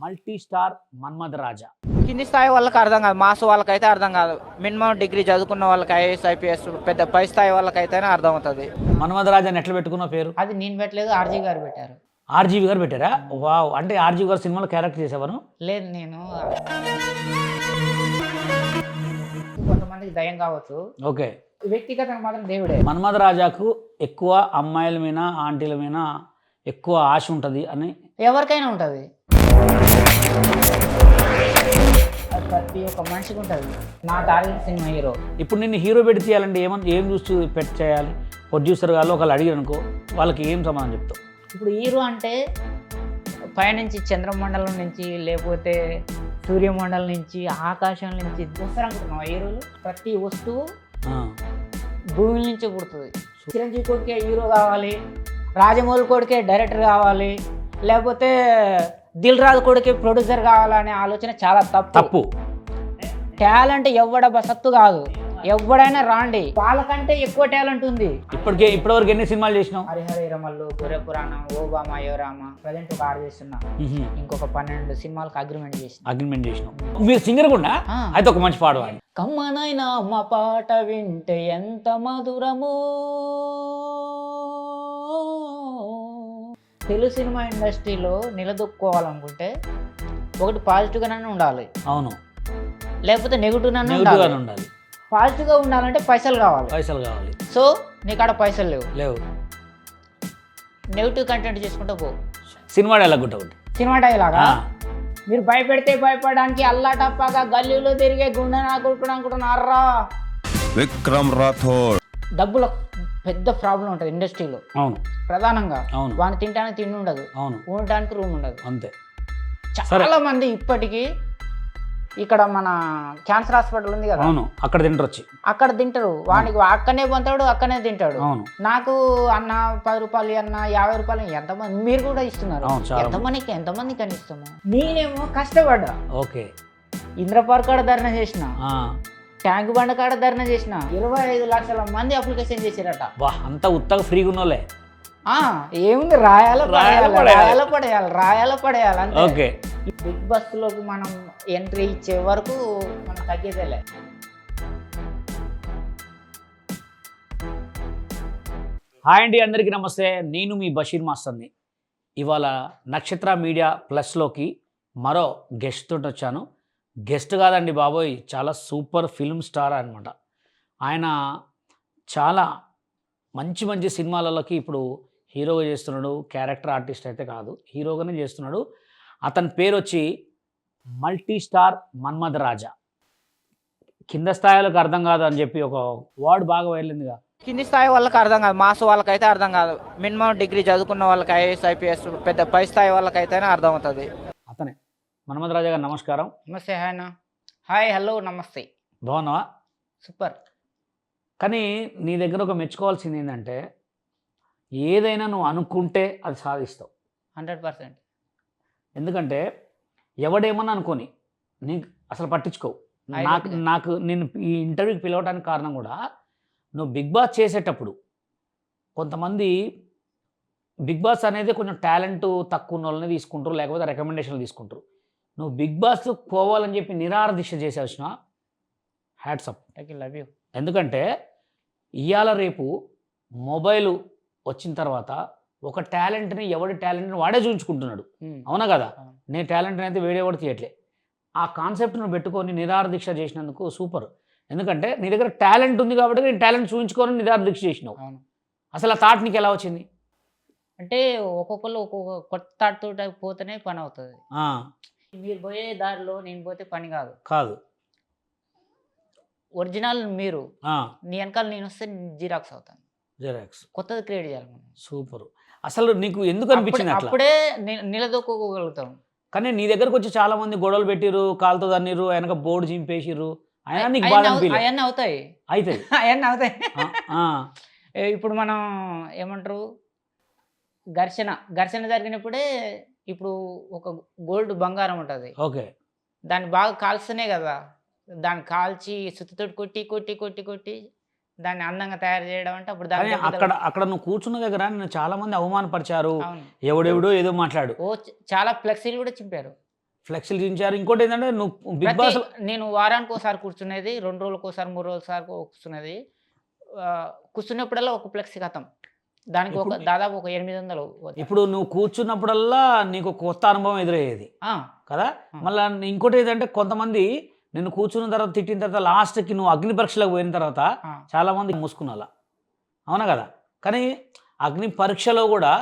Multi star Manmatha రాజా. కింది స్థాయి వాళ్ళకి అర్థం కాదు, మాస్ వాళ్ళకైతే అర్థం కాదు. మినిమం డిగ్రీ చదువుకున్న వాళ్ళకి ఐఏఎస్ ఐపీఎస్ పెద్ద పై స్థాయి వాళ్ళకైతేనే అర్థం అవుతుంది. మన్మథ రాజాని ఎట్లా పెట్టుకున్న పేరు? అది నేను పెట్టలేదు, ఆర్జీ గారు పెట్టారు. ఆర్జీవి గారు పెట్టారా? వావ్. అంటే ఆర్జీవి గారు సినిమాలో క్యారెక్టర్ చేసేవారు? లేదు, నేను కొంతమందికి దయం కావచ్చు, ఓకే. వ్యక్తిగతంగా మాత్రం దేవుడే. మన్మథ రాజాకు ఎక్కువ అమ్మాయిల మీద ఆంటీల మీద ఎక్కువ ఆశ ఉంటుంది అని ఎవరికైనా ఉంటుంది, అది ప్రతి ఒక్క మనిషికి ఉంటుంది. నా టార్గెట్ సినిమా హీరో. ఇప్పుడు నిన్ను హీరో పెట్టి తీయాలంటే ఏం చూస్తూ చేయాలి? ప్రొడ్యూసర్ గారు ఒకళ్ళు అడిగారు అనుకో, వాళ్ళకి ఏం సమాధానం చెప్తావు? ఇప్పుడు హీరో అంటే పైనుంచి చంద్రమండలం నుంచి లేకపోతే సూర్యమండలం నుంచి ఆకాశం నుంచి వస్తారనుకుంటున్నాం హీరోలు. ప్రతి వస్తువు భూమి నుంచి పుడుతుంది. చిరంజీవి కొడుకే హీరో కావాలి, రాజమౌళి కొడుకే డైరెక్టర్ కావాలి, లేకపోతే దిల్ రాజు కొడుకే ప్రొడ్యూసర్ కావాలనే ఆలోచన చాలా తప్పు. టాలెంట్ ఎవడ బసత్తు కాదు, ఎవడైనా రాండి, వాళ్ళకంటే ఎక్కువ టాలెంట్ ఉంది. ఇప్పటివరకు ఎన్ని సినిమాలు చేసినావు? హరిహర రమల్లు, గొర్రె పురాణం, ఓబామా యోరామ, ప్రజెంట్ ఒక 6 చేస్తున్నా. ఇంకొక 12 సినిమాలకు అగ్రిమెంట్ చేసినావు. మీరు సింగర్ కూడా అయితే ఒక మంచి పాడవాడి. కమ్మనైనా మా పాట వింటే ఎంత మధురము. తెలుగు సినిమా ఇండస్ట్రీలో నిలదొక్కుకోవాలనుకుంటే ఒకటి పాజిటివ్గానే ఉండాలి, అవును, లేకపోతే నెగిటివ్గానే ఉండాలి. పాజిటివ్గా ఉండాలంటే పైసలు కావాలి. సో నీకాడ పైసలు లేవు, నెగిటివ్ కంటెంట్ చేసుకుంటూ పో. సినిమా డైలాగ్ ఒకటి. సినిమా డైలాగా? మీరు భయపెడితే భయపడడానికి అల్లా టప్పాగా గల్లీలో తిరిగే గుండె నా కొడుకుడు అనుకుంటున్నారా? విక్రమ్ రాథోడ్. డబ్బుల పెద్ద ప్రాబ్లం ఉంటుంది ఇండస్ట్రీలో. అవును, ప్రధానంగా. అవును. వాడిని తినడానికి తిండి ఉండదు, అవును, ఉండటానికి రూమ్ ఉండదు. అంతే. చాలా మంది ఇప్పటికీ ఇక్కడ మన క్యాన్సర్ హాస్పిటల్ ఉంది కదా, అవును, అక్కడ తింటారు. వానికి అక్కనే పొంతాడు, అక్కనే తింటాడు. నాకు అన్న 10 రూపాయలు అన్న 50 రూపాయలు ఎంతమంది మీరు కూడా ఇస్తున్నారు, ఎంతమందికి అని ఇస్తాము. నేనేమో కష్టపడ్డా. ఓకే. ఇంద్రపార్క్ కాడ ధర్నా చేసిన, ట్యాంక్ బండ కాడ ధర్నా చేసిన, 25 లక్షల మంది అప్లికేషన్ చేశారట. అంత ఉత్తగా ఫ్రీగా ఉన్నోలే. ఏముంది, రాయాల పడేయాలి అంతే. ఓకే. బిగ్ బాస్ లోకి మనం ఎంట్రీ ఇచ్చే వరకు మనం తగ్గేదేలే. హాయ్ అండి, అందరికీ నమస్తే. నేను మీ బషీర్ మాస్టర్ని. ఇవాళ నక్షత్ర మీడియా ప్లస్లోకి మరో గెస్ట్ తోటి వచ్చాను. గెస్ట్ కాదండి బాబోయ్, చాలా సూపర్ ఫిల్మ్ స్టార్ అనమాట. ఆయన చాలా మంచి మంచి సినిమాలలోకి ఇప్పుడు హీరోగా చేస్తున్నాడు. క్యారెక్టర్ ఆర్టిస్ట్ అయితే కాదు, హీరోగానే చేస్తున్నాడు. అతని పేరు వచ్చి మల్టీ స్టార్ మన్మథ రాజా. కింద స్థాయిలకు అర్థం కాదు అని చెప్పి ఒక వర్డ్ బాగా వెళ్ళిందిగా. కింది స్థాయి వాళ్ళకి అర్థం కాదు, మాస్ వాళ్ళకైతే అర్థం కాదు. మినిమం డిగ్రీ చదువుకున్న వాళ్ళకి ఐఏఎస్ ఐపీఎస్ పెద్ద పై స్థాయి వాళ్ళకైతేనే అర్థం అవుతుంది. అతనే మన్మథ రాజా గారు. నమస్కారం. నమస్తే. హాయ్, హలో, నమస్తే. బాగున్నావా? సూపర్. కానీ నీ దగ్గర ఒక మెచ్చుకోవాల్సింది ఏంటంటే, ఏదైనా నువ్వు అనుకుంటే అది సాధిస్తావు 100%. ఎందుకంటే ఎవడేమన్నా అనుకోని నీకు అసలు పట్టించుకోవు. నాకు నేను ఈ ఇంటర్వ్యూకి పిలవడానికి కారణం కూడా, నువ్వు బిగ్ బాస్ చేసేటప్పుడు కొంతమంది బిగ్ బాస్ అనేది కొంచెం టాలెంట్ తక్కువ ఉన్న వాళ్ళని తీసుకుంటారు, లేకపోతే రికమెండేషన్లు తీసుకుంటారు. నువ్వు బిగ్ బాస్ పోవాలని చెప్పి నిరాహార దీక్ష చేసేసిన hats up. I love you. ఎందుకంటే ఇవాళ రేపు మొబైల్ వచ్చిన తర్వాత ఒక టాలెంట్ని, ఎవడి టాలెంట్ని వాడే చూపించుకుంటున్నాడు. అవునా కదా? నీ టాలెంట్ని అయితే వేడేవాడు తీయట్లే. ఆ కాన్సెప్ట్ను పెట్టుకొని నిరాహార దీక్ష చేసినందుకు సూపర్. ఎందుకంటే నీ దగ్గర టాలెంట్ ఉంది కాబట్టి నేను టాలెంట్ చూపించుకొని నిరాహార దీక్ష చేసినావు. అసలు ఆ థాట్ నీకు ఎలా వచ్చింది? అంటే ఒక్కొక్కరు ఒక్కొక్క కొత్త థాట్ తోటి పోతేనే పని అవుతుంది. మీరు పోయే దారిలో నేను పోతే పని కాదు. ఒరిజినల్ మీరు, నీ వెనకాల నేను వస్తే జిరాక్స్ అవుతాను. కొత్తది క్రియేట్ చేయాలి మనం. సూపర్. అసలు నీకు ఎందుకు అనిపించింది? అప్పుడే నిలదొక్కోగలుగుతాం. కానీ నీ దగ్గరకు వచ్చి చాలా మంది గొడవలు పెట్టిరు, కాలుతో తన్నిరు, వెనక బోర్డు చింపేసిర్రు. అవన్నీ అవుతాయి. అవన్నీ అవుతాయి. ఇప్పుడు మనం ఏమంటారు, ఘర్షణ జరిగినప్పుడే ఇప్పుడు ఒక గోల్డ్ బంగారం ఉంటుంది. ఓకే. దాన్ని బాగా కాల్స్తేనే కదా, దాన్ని కాల్చి సుత్తితో కొట్టి కొట్టి కొట్టి కొట్టి దాన్ని అందంగా తయారు చేయడం అంటే అప్పుడు దాన్ని అక్కడ నువ్వు కూర్చున్న దగ్గర నేను చాలా మంది అవమానపరిచారు. ఎవడెవడో ఏదో మాట్లాడు. చాలా ఫ్లెక్సీలు కూడా చింపారు. ఫ్లెక్సీలు దించారు. ఇంకోటి ఏంటంటే నువ్వు బిగ్ ప్రతి బాస్ నేను వారానికి ఒకసారి కూర్చునేది, 2 రోజులకోసారి, 3 రోజులసారి కూర్చునేది. కూర్చున్నప్పుడల్లా ఒక ఫ్లెక్సీ ఖతం. దానికి ఇప్పుడు దాదాపు ఒక 800 ఇప్పుడు నువ్వు కూర్చున్నప్పుడల్లా నీకు కొత్త అనుభవం ఎదురయ్యేది ఆ! కదా. ఆ. మళ్ళీ ఇంకోటి ఏంటంటే కొంతమంది నిన్ను కూర్చున్న తర్వాత తిట్టిన తర్వాత లాస్ట్కి నువ్వు అగ్ని పరీక్షలకు పోయిన తర్వాత ఆ! చాలామంది మూసుకున్నాలా, అవునా కదా. కానీ అగ్ని పరీక్షలో కూడా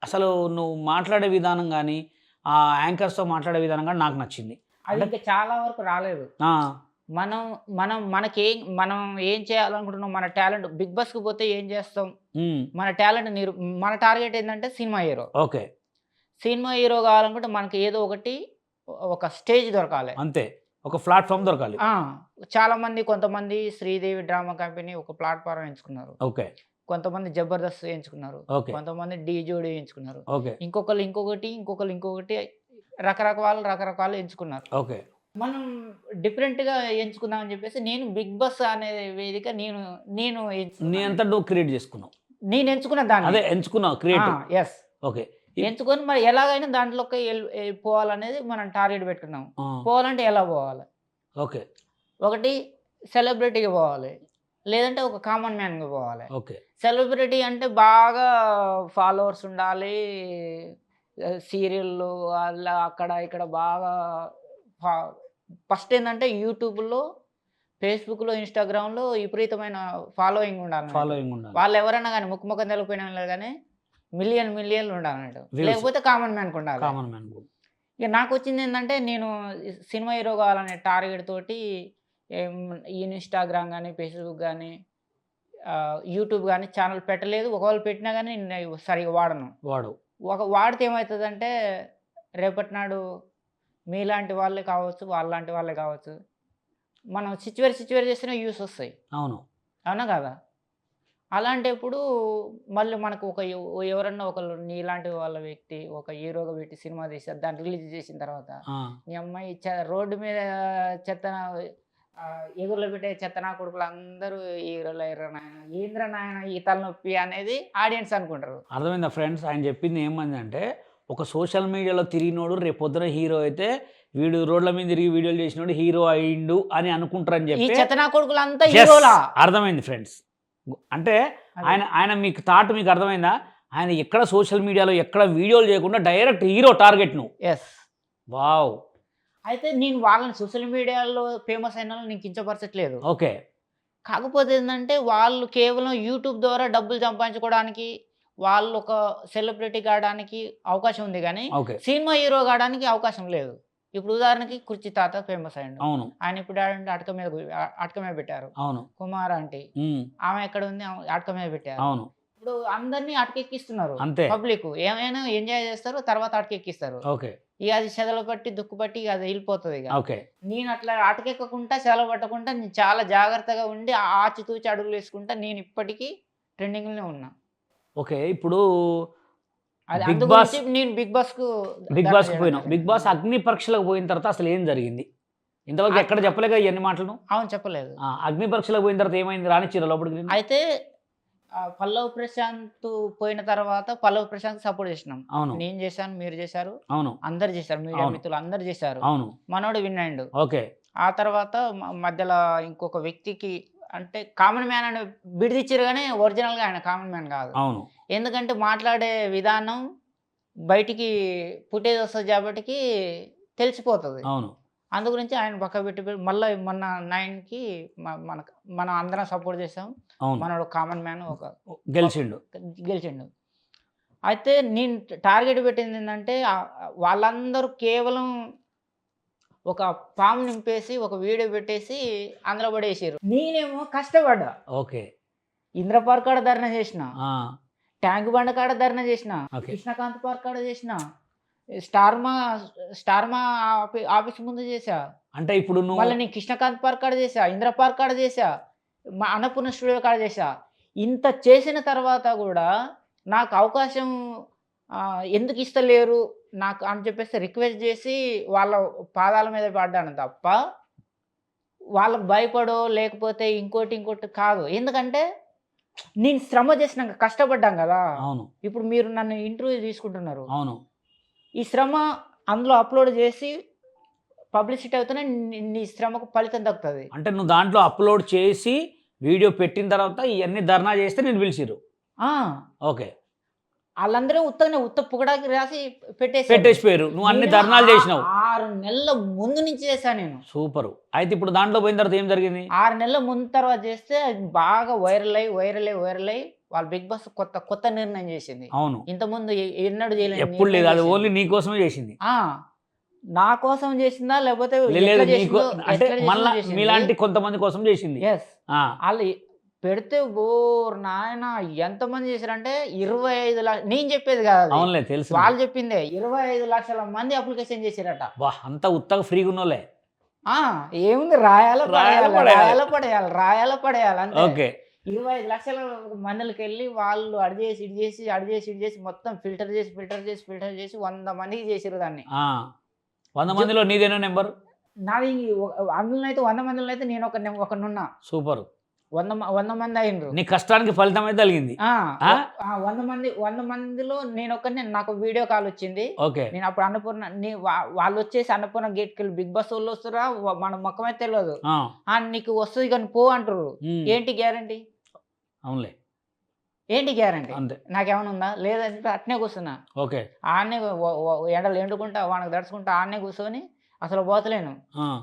అసలు నువ్వు మాట్లాడే విధానం కానీ ఆ యాంకర్స్తో మాట్లాడే విధానం కానీ నాకు నచ్చింది. అది ఇంకా చాలా వరకు రాలేదు. ఆ, మనం ఏం చేయాలనుకుంటున్నాం, మన టాలెంట్ బిగ్ బాస్‌కి పోతే ఏం చేస్తాం? ఉమ్, మన టాలెంట్ మన టార్గెట్ ఏంటంటే cinema hero. Okay, cinema hero కావాలనుకుంటే మనకి ఏదో ఒకటి ఒక స్టేజ్ దొరకాలి. అంతే, ఒక ప్లాట్ఫామ్ దొరకాలి. ఆ! కొంతమంది శ్రీదేవి డ్రామా కంపెనీ ఒక ప్లాట్‌ఫార్మ్ ఎంచుకున్నారు. ఓకే, కొంతమంది జబర్దస్త్ ఎంచుకున్నారు. ఓకే, కొంతమంది ఢీ జోడీ ఎంచుకున్నారు. ఓకే, ఇంకొకళ్ళు ఇంకొకటి రకరకాలు ఎంచుకున్నారు. ఓకే. మనం డిఫరెంట్‌గా ఎంచుకుందాం అని చెప్పేసి నేను బిగ్ బాస్ అనే వేదిక నేను నీ ఎంచుకున్నాను. అంతా నువ్వు క్రియేట్ చేసుకున్నావు. నేను ఎంచుకున్న దాన్ని. అదే ఎంచుకున్నావు, క్రియేటివ్. యెస్. ఓకే. ఎంచుకొని మరి ఎలాగైనా దాంట్లోకి పోవాలనేది మనం టార్గెట్ పెట్టుకున్నాం. ఆ, పోవాలంటే ఎలా పోవాలి? ఓకే, ఒకటి సెలబ్రిటీగా పోవాలి. లేదంటే ఒక కామన్ మ్యాన్‌గా పోవాలి. ఓకే, సెలబ్రిటీ అంటే బాగా ఫాలోవర్స్ ఉండాలి. సీరియల్‌లు అలా అక్కడ ఇక్కడ బాగా ఫా ఫస్ట్ ఏందంటే యూట్యూబ్‌లో, ఫేస్‌బుక్‌లో, ఇన్‌స్టాగ్రామ్‌లో విపరీతమైన ఫాలోయింగ్ ఉండాలన్నట్టు. ఫాలోయింగ్ ఉండాలి. వాళ్ళెవరైనా గానీ ముఖం తెలియకపోయినా వాళ్ళు గానీ మిలియన్‌లు ఉండాలన్నట్టు. Views. లేకపోతే కామన్ మ్యాన్‌కి ఉండాలి. Common man. ఇక నాకొచ్చిందేందంటే నేను సినిమా హీరో కావాలనే టార్గెట్ తోటి ఏం ఇన్‌స్టాగ్రామ్ గానీ, ఫేస్‌బుక్ గానీ, యూట్యూబ్ గానీ ఛానెల్ పెట్టలేదు. ఒకవేళ పెట్టినా గానీ నేను సరిగ్గా వాడను. వాడు. వాడితే ఏమవుతదంటే రేపటి నాడు మీలాంటి వాళ్ళే కావచ్చు, వాళ్ళలాంటి వాళ్ళే కావచ్చు. మనం సిచ్యువేట్ చేస్తేనే వ్యూస్ వస్తాయి. అవును. అవునా కాదా? అలాంటప్పుడు మళ్ళీ మనకు ఎవరన్నా ఒకళ్ళు నీలాంటి వాళ్ళ వ్యక్తి ఒక హీరోగా పెట్టి సినిమా తీశారు. దాన్ని రిలీజ్ చేసిన తర్వాత ఆ, నీ అమ్మాయి రోడ్డు మీద చెత్తన ఎగురులో పెట్టే చెత్తనా కొడుకులు అందరూ హీరోలు నాయన ఏంద్ర నాయన ఈ తలనొప్పి అనేది ఆడియన్స్ అనుకుంటారు. అర్థమైందా ఫ్రెండ్స్? ఆయన చెప్పింది ఏమందంటే ఒక సోషల్ మీడియాలో తిరిగినోడు రేపు పొద్దున హీరో అయితే వీడు రోడ్ల మీద తిరిగి వీడియోలు చేసినోడు హీరో అయిండు అని అనుకుంటారని ఈ చెప్పి. చెత్తనా కొడుకులంతా Yes, హీరోలా. అర్థమైంది ఫ్రెండ్స్. అంటే ఆయన మీకు థాట్ మీకు అర్థమైందా? ఆయన ఎక్కడ సోషల్ మీడియాలో ఎక్కడ వీడియోలు చేయకుండా డైరెక్ట్ హీరో టార్గెట్ నువ్వు. ఎస్. వావ్. అయితే నేను వాళ్ళని సోషల్ మీడియాలో ఫేమస్ అయిన వాళ్ళని నేను కించపరచట్లేదు. ఓకే, కాకపోతే ఏంటంటే వాళ్ళు కేవలం యూట్యూబ్ ద్వారా డబ్బులు సంపాదించుకోవడానికి వాళ్ళు ఒక సెలబ్రిటీ కావడానికి అవకాశం ఉంది కానీ ఓకే, సినిమా హీరో కావడానికి అవకాశం లేదు. ఇప్పుడు ఉదాహరణకి కుర్చీ తాత ఫేమస్ అయ్యిండు. అవును, ఆయన ఇప్పుడు ఆడంటే అటక మీద పెట్టారు. అవును, కుమార్ ఆంటీ ఆమె ఎక్కడ ఉంది, ఆమె అటక మీద పెట్టారు. అవును, ఇప్పుడు అందరినీ అటకెక్కిస్తున్నారు. అంతే. పబ్లిక్ ఏమైనా ఎంజాయ్ చేస్తారు, తర్వాత అటకెక్కిస్తారు. ఓకే, ఇక అది చెదలు పట్టి దుక్కు పట్టి ఇక అది వెళ్ళిపోతుంది. ఇక ఓకే, నేను అట్లా అటకెక్కకుండా చెదలు పట్టకుండా నేను చాలా జాగ్రత్తగా ఉండి ఆచితూచి అడుగులు వేసుకుంటా నేను ఇప్పటికీ ట్రెండింగ్లోనే ఉన్నా. ఓకే. ఇప్పుడు అది బిగ్ బాస్ అందుగురించి నేను బిగ్ బాస్కు పోయినావు. బిగ్ బాస్ అగ్ని పరీక్షలకు పోయిన తర్వాత అసలు ఏం జరిగింది? ఇంతవరకు ఎక్కడ చెప్పలేక ఇవన్నీ మాటలు. అవును చెప్పలేదు. అగ్ని పరీక్షలకు పోయిన తర్వాత ఏమైంది? రానిచ్చిరా లోపలికి నిన్ను? అయితే పల్లవ్ ప్రశాంత్ పోయిన తర్వాత పల్లవ్ ప్రశాంత్ సపోర్ట్ చేసినాం. అవును, నేను చేశాను, మీరు చేశారు, అవును, అందరు చేశారు, మీడియా అవును. మిత్రులు అందరు చేశారు. అవును, మనోడు విన్ అయ్యిండు. ఓకే, ఆ తర్వాత మధ్యలో ఇంకొక వ్యక్తికి అంటే కామన్ మ్యాన్ అని బిడిదిచ్చారు కానీ ఒరిజినల్గా ఆయన కామన్ మ్యాన్ కాదు. అవును, ఎందుకంటే మాట్లాడే విధానం బయటికి ఫుటేజ్ వస్తుంది కాబట్టి తెలిసిపోతుంది. అవును, అందు గురించి ఆయన పక్క పెట్టి మళ్ళీ మొన్న 9కి మనం అందరం సపోర్ట్ చేసాం. అవును, మనోడు కామన్ మ్యాన్ ఒక గెలిచిండు. అయితే నేను టార్గెట్ పెట్టింది ఏంటంటే వాళ్ళందరూ కేవలం ఒక ఫామ్ నింపేసి ఒక వీడియో పెట్టేసి అందులో పడేసారు. నేనేమో కష్టపడ్డా. ఓకే, ఇంద్ర పార్క్ కాడ ధర్నా చేసిన, ఆ, ట్యాంక్ బండ కాడ ధర్నా చేసిన, ఓకే. కృష్ణకాంత్ పార్క్ కాడ చేసిన, స్టార్మా ఆఫీస్ ముందు చేసా. అంటే ఇప్పుడు నువ్వు మళ్ళీ నేను కృష్ణకాంత్ పార్క్ కాడ చేసా, ఇంద్ర పార్క్ కాడ చేసా, మా అన్నపూర్ణ స్టూడియో కాడ చేసా. ఇంత చేసిన తర్వాత కూడా నాకు అవకాశం ఎందుకు ఇస్తలేరు నాకు అని చెప్పేసి రిక్వెస్ట్ చేసి వాళ్ళ పాదాల మీద పడ్డాను తప్ప వాళ్ళకు భయపడో లేకపోతే ఇంకోటి కాదు. ఎందుకంటే నేను శ్రమ చేసినాక కష్టపడ్డాం కదా. అవును, ఇప్పుడు మీరు నన్ను ఇంటర్వ్యూ తీసుకుంటున్నారు. అవును, ఈ శ్రమ అందులో అప్లోడ్ చేసి పబ్లిసిటీ అవుతూనే నీ శ్రమకు ఫలితం దక్కుతుంది. అంటే నువ్వు దాంట్లో అప్లోడ్ చేసి వీడియో పెట్టిన తర్వాత ఇవన్నీ ధర్నా చేస్తే నేను పిలిచిరు. ఓకే, వాళ్ళందరూ ఉత్త పుగడాకి రాసి పెట్టేసిపోయారు. నువ్వు అన్ని ధర్నాలు చేసినావు. 6 నెలల ముందు నుంచి చేశాను నేను. సూపర్. అయితే ఇప్పుడు దాంట్లో పోయిన తర్వాత ఏం జరిగింది? 6 నెలల ముందు తర్వాత చేస్తే అది బాగా వైరల్ అయ్యి వాళ్ళు బిగ్ బాస్ కొత్త నిర్ణయం చేసింది. అవును, ఇంతకుముందు ఎన్నడూ చేయలేదు. ఎప్పుడు లేదు, అది ఓన్లీ నీ కోసమే చేసింది. నా కోసం చేసిందా లేకపోతే లేదు నీకు అంటే మళ్ళీ మీలాంటి కొంతమంది కోసం చేసింది. వాళ్ళు పెడితే నాయన ఎంతమంది చేశారంటే 25 లక్షలు. నేను చెప్పేది కాదు, అవునులే తెలుసు, వాళ్ళు చెప్పిందే. 25 లక్షల మంది అప్లికేషన్ చేశారట. అంతా ఉత్తగా ఫ్రీగా ఉన్నోలే. ఏముంది, రాయాల పడేయాలి అంతే. ఓకే, 25 లక్షల మందికి వెళ్ళి వాళ్ళు అడి చేసి మొత్తం ఫిల్టర్ చేసి 100 మందికి చేసిరు దాన్ని. 100 మందిలో నీదేనో నెంబర్? నాది అందులో అయితే 100 మందిలో అయితే నేను ఒకనున్నా. సూపర్. 100 మంది అయినరు. నీ కష్టానికి ఫలితం అయితే కలిగింది. 100 మందిలో నేను నాకు వీడియో కాల్ వచ్చింది. ఓకే, నేను అప్పుడు అన్నపూర్ణ వాళ్ళు వచ్చేసి అన్నపూర్ణ గేట్కి వెళ్ళి బిగ్ బాస్ వాళ్ళు వస్తురా మన మొక్కమైతే తెలియదు, నీకు వస్తుంది కానీ పో అంటారు. ఏంటి గ్యారంటీ? అవునులే, ఏంటి గ్యారంటీ? అంతే. నాకేమైనా ఉందా? లేదని చెప్పి అట్నే కూర్చున్నా. ఓకే, ఆడనే ఎండలు ఎండుకుంటా వానకు దడుచుకుంటా ఆడనే కూర్చొని అసలు పోతలేను.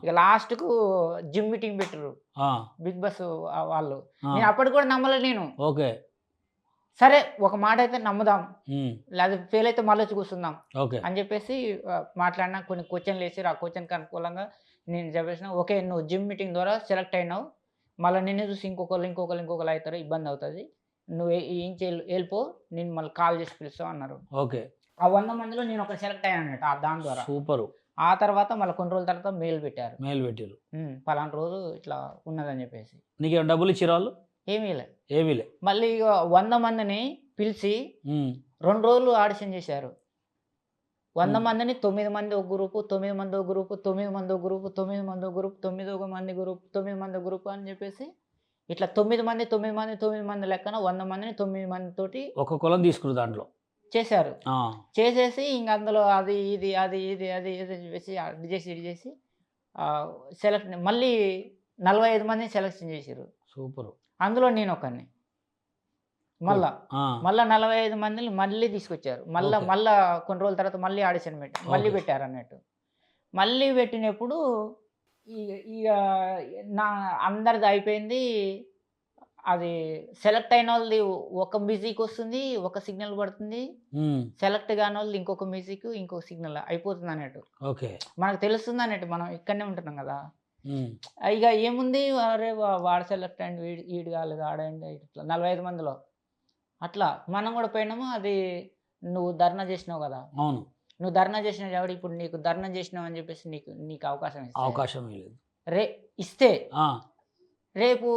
ఇక లాస్ట్కు జిమ్ మీటింగ్ పెట్టరు బిగ్ బాస్ వాళ్ళు. నేను అప్పటికి కూడా నమ్మలేదు నేను. ఓకే, సరే ఒక మాట అయితే నమ్ముదాం, లేదా ఫెయిల్ అయితే మళ్ళీ వచ్చి కూర్చుందాం అని చెప్పేసి మాట్లాడినా. కొన్ని క్వశ్చన్లు వేసి ఆ క్వశ్చన్కి అనుకూలంగా నేను చెప్పేసిన. ఓకే, నువ్వు జిమ్ మీటింగ్ ద్వారా సెలెక్ట్ అయినావు, మళ్ళీ నిన్ను చూసి ఇంకొకరు అవుతారు, ఇబ్బంది అవుతుంది, నువ్వు ఏం వెళ్ళిపో, నేను మళ్ళీ కాల్ చేసి పిలుస్తావు అన్నారు. ఓకే, ఆ 100 మందిలో నేను ఒకటి సెలెక్ట్ అయ్యాను అన్నట్టు దాని ద్వారా. సూపర్. ఆ తర్వాత మళ్ళీ కొన్ని రోజుల తర్వాత మెయిల్ పెట్టారు. పలానా రోజు ఇట్లా ఉన్నదని చెప్పేసి. నీకు డబ్బులు ఇచ్చారు వాళ్ళు? ఏమీ లే. మళ్ళీ 100 మందిని పిలిచి 2 రోజులు ఆడిషన్ చేశారు. 100 మందిని 9 మంది ఒక గ్రూపు, 9 మంది ఒక గ్రూపు, 9 మంది ఒక గ్రూపు, 9 మంది ఒక గ్రూప్, 9 మంది గ్రూప్, 9 మంది గ్రూప్ అని చెప్పేసి ఇట్లా 9 మంది లెక్కన 100 మందిని 9 మంది తోటి ఒక కులం తీసుకురు దాంట్లో చేశారు. చేసేసి ఇంక అందులో అది చెప్పేసి ఇది చేసి సెలెక్ట్ మళ్ళీ 45 మందిని సెలెక్షన్ చేశారు. సూపర్. అందులో నేను ఒకరిని. మళ్ళా 45 మందిని మళ్ళీ తీసుకొచ్చారు. మళ్ళా కొన్ని రోజుల తర్వాత మళ్ళీ ఆడిషన్ పెట్టారు అన్నట్టు. మళ్ళీ పెట్టినప్పుడు ఇక నా అందరిది అయిపోయింది. అది సెలెక్ట్ అయిన వాళ్ళది ఒక మ్యూజిక్ వస్తుంది, ఒక సిగ్నల్ పడుతుంది. సెలెక్ట్ కాని వాళ్ళది ఇంకొక మ్యూజిక్, ఇంకొక సిగ్నల్ అయిపోతుంది అన్నట్టు. మనకు తెలుస్తుంది అన్నట్టు, మనం ఇక్కడనే ఉంటున్నాం కదా. ఇక ఏముంది, అరే వాడు సెలెక్ట్ అయ్యండి, వీడు కాలేదు, ఆడండి, ఇట్లా 45 మందిలో అట్లా మనం కూడా పోయినాము. అది నువ్వు ధర్నా చేసినావు కదా, అవును, నువ్వు ధర్నా చేసినావు కాబట్టి ఇప్పుడు నీకు ధర్నా చేసినావు అని చెప్పేసి నీకు అవకాశం లేదు. ఇస్తే రేపు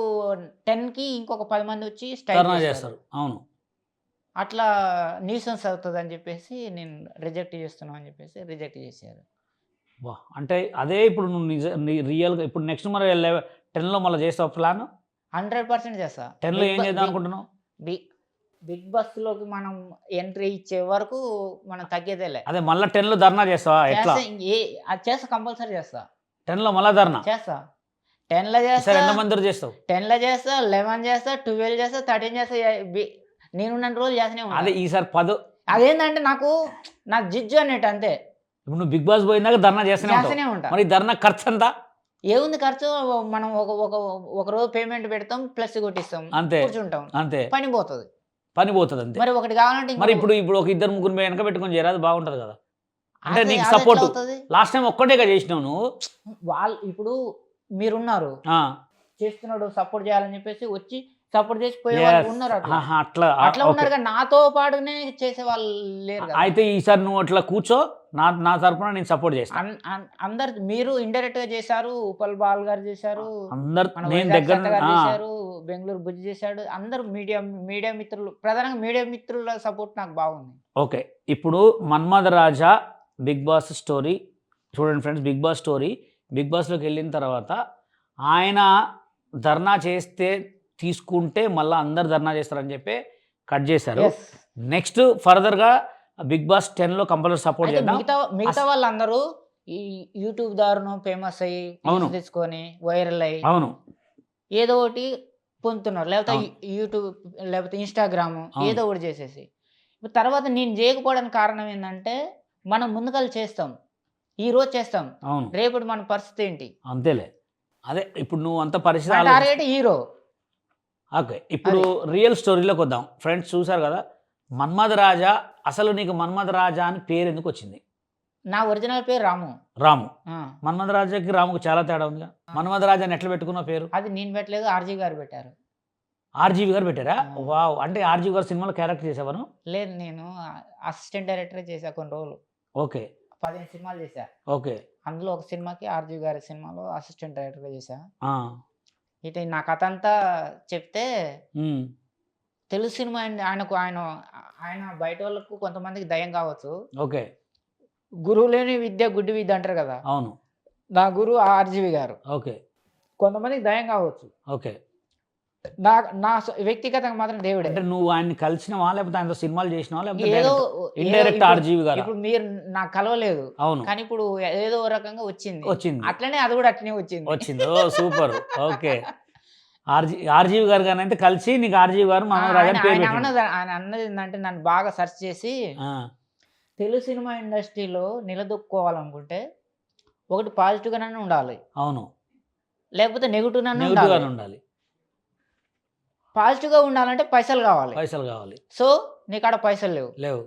10కి ఇంకొక 10 మంది వచ్చి స్ట్రైక్ చేస్తారు. అవును, అట్లా న్యూసెన్స్ అవుతుంది అని చెప్పేసి నేను రిజెక్ట్ చేస్తున్నావు అని చెప్పేసి రిజెక్ట్ చేశారు. అంటే అదే ఇప్పుడు నువ్వు రియల్గా ఇప్పుడు నెక్స్ట్ మరి 10లో మళ్ళీ చేస్తావు ప్లాన్? 100% చేస్తా. 10లో ఏం చేద్దాం అనుకుంటున్నావు? బిగ్ బాస్ లోకి మనం ఎంట్రీ ఇచ్చే వరకు మనం తగ్గేదేలే. అదే మళ్ళీ 10లో ధర్నా చేస్తావా? ఎట్లా? అది చేస్తా, కంపల్సరీ చేస్తా. 10లో మళ్ళీ ధర్నా చేస్తా. 10లో చేస్తా. ఎంతమంది చేస్తావు? 10లో చేస్తా, 11 చేస్తా, 12 చేస్తా, 13 చేస్తా. నేనున్న రోజులు చేస్తూనే ఉన్నా. అదే ఈసారి 10. అదేంటంటే నాకు జిజ్జు అన్నట్టు అంతే. ఇప్పుడు నువ్వు బిగ్ బాస్ పోయినాక ధర్నా చేస్తూనే ఉంటా. మరి ధర్నా ఖర్చు అంతా ఏముంది? ఖర్చు మనం ఒక రోజు పేమెంట్ పెడతాం, ప్లస్ కొట్టిస్తాం, అంతే, కూర్చుంటాం, అంతే. పని పోతుంది అంతే. మరి ఒకటి కావాలంటే మరి ఇప్పుడు ఒక 2-3 వెనక పెట్టుకొని చేరాదు, బాగుంటది కదా. అంటే నీకు సపోర్ట్ లాస్ట్ టైం ఒక్కటేగా చేసినావు నువ్వు. వాళ్ళు ఇప్పుడు మీరున్నారు, చేస్తున్నాడు సపోర్ట్ చేయాలని చెప్పేసి వచ్చి సపోర్ట్ చేసి పోయే వాళ్ళు ఉన్నారు. అట్లా ఉన్నారు కానీ నాతో పాటునే చేసే వాళ్ళు లేరు. అయితే ఈసారి నువ్వు అట్లా కూర్చో, నా తరపున నేను సపోర్ట్ చేస్తాను. అందరు మీరు ఇండైరెక్ట్ గా చేశారు, ఉప్పల్ బాల్ గారు చేశారు, చేశారు, బెంగళూరు బుజ్జి చేశాడు, అందరు మీడియా మిత్రులు, ప్రధానంగా మీడియా మిత్రుల సపోర్ట్ నాకు బాగుంది. ఓకే, ఇప్పుడు Manmatha Raja Big Boss story చూడండి friends. Big Boss story Big బాస్లోకి వెళ్ళిన తర్వాత ఆయన ధర్నా చేస్తే తీసుకుంటే మళ్ళీ అందరు ధర్నా చేస్తారని చెప్పి కట్ చేశారు. నెక్స్ట్ ఫర్దర్గా బిగ్ బాస్ 10లో కంపల్సరీ సపోర్ట్ చేద్దాం. మిగతా వాళ్ళందరూ ఈ యూట్యూబ్ దారును ఫేమస్ అయ్యి అవును. views తెచ్చుకొని వైరల్ అయ్యి అవును. ఏదో ఒకటి పొందుతున్నారు. లేకపోతే అవును. యూట్యూబ్ లేకపోతే ఇన్‌స్టాగ్రామ్ అవును. ఏదో ఒకటి చేసేసి. ఇప్పుడు తర్వాత నేను చేయకపోవడానికి కారణం ఏందంటే, మనం ముందుకల చేస్తాం. ఈరోజు చేస్తాం. అవును. రేపటి మన పరిస్థితి ఏంటి? అంతేలే. అదే ఇప్పుడు నువ్వు అంత పరిస్థితి మన ఆలోచిస్తే టార్గెట్ హీరో. ఓకే. ఇప్పుడు రియల్ స్టోరీలోకి వద్దాం. ఫ్రెండ్స్ చూసారు కదా! 'మన్మథ రాజా' అసలు నీకు 'మన్మథ రాజా' అని పేరెందుకు వచ్చింది? నా ఒరిజినల్ పేరు రాము. రాము. ఆ! 'మన్మథ రాజా'కి, రాముకి చాలా తేడా ఉందిగా. 'మన్మథ రాజా' అని ఎట్లా పెట్టుకున్నావు పేరు? అది నేను పెట్టలేదు. ఆర్‌జీ గారు పెట్టారు. ఆర్‌జీవి గారు పెట్టారా? ఆ! వావ్! అంటే ఆర్‌జీవి గారి సినిమాలో క్యారెక్టర్ చేసావా నువ్వు? లేదు నేను అసిస్టెంట్ డైరెక్టరే చేశా కొన్ని రోజులు. ఓకే. 15 సినిమాలు చేశా. ఓకే. అందులో ఒక సినిమాకి ఆర్‌జీ గారి సినిమాలో అసిస్టెంట్ డైరెక్టర్‌గా చేశా. ఆ! ఇటు నా కథంతా చెప్తే హ్మ్. తెలుగు సినిమా ఆయన బయటోళ్ళకు కొంతమందికి దయ్యం కావచ్చు. ఓకే. గురువు లేని విద్య గుడ్డి విద్య అంటారు కదా! అవును. నా గురువు ఆర్‌జీవి గారు. ఓకే. కొంతమందికి దయ్యం కావచ్చు. ఓకే. నా నా వ్యక్తిగతంగా మాత్రం దేవుడే. అంటే నువ్వు ఆయన్ని కలిసినవా? లేకపోతే ఆయనతో సినిమాలు చేసినవా? లేకపోతే ఏదో ఇండైరెక్ట్ ఇప్పుడు ఆర్‌జీవి గారా? ఇప్పుడు మీరు నాకు కలవలేదు. అవును. కానీ ఇప్పుడు ఏదో ఓ రకంగా వచ్చింది. వచ్చింది. అట్లనే అది కూడా అట్లనే వచ్చింది. వచ్చింది. ఓహ్! సూపర్. ఓకే. ఆర్‌జీవి గారు గానంటే కలిసి నీకు ఆర్‌జీవి గారు ఆ! 'మన్మథ రాజా' ఆయన అని పేరు ఆయన పెట్టిండు. ఆయన అన్నది ఏందంటే నన్ను బాగా సెర్చ్ చేసి ఆ! తెలుగు సినిమా ఇండస్ట్రీలో నిలదొక్కుకోవాలనుకుంటే ఒకటి పాజిటివ్‌గానే ఉండాలి. అవును. లేకపోతే నెగెటివ్‌గానే ఉండాలి. నెగెటివ్‌గానే ఉండాలి. పాజిటివ్‌గా ఉండాలంటే పైసలు కావాలి. పైసలు కావాలి. సో నీకాడ పైసలు లేవు. లేవు.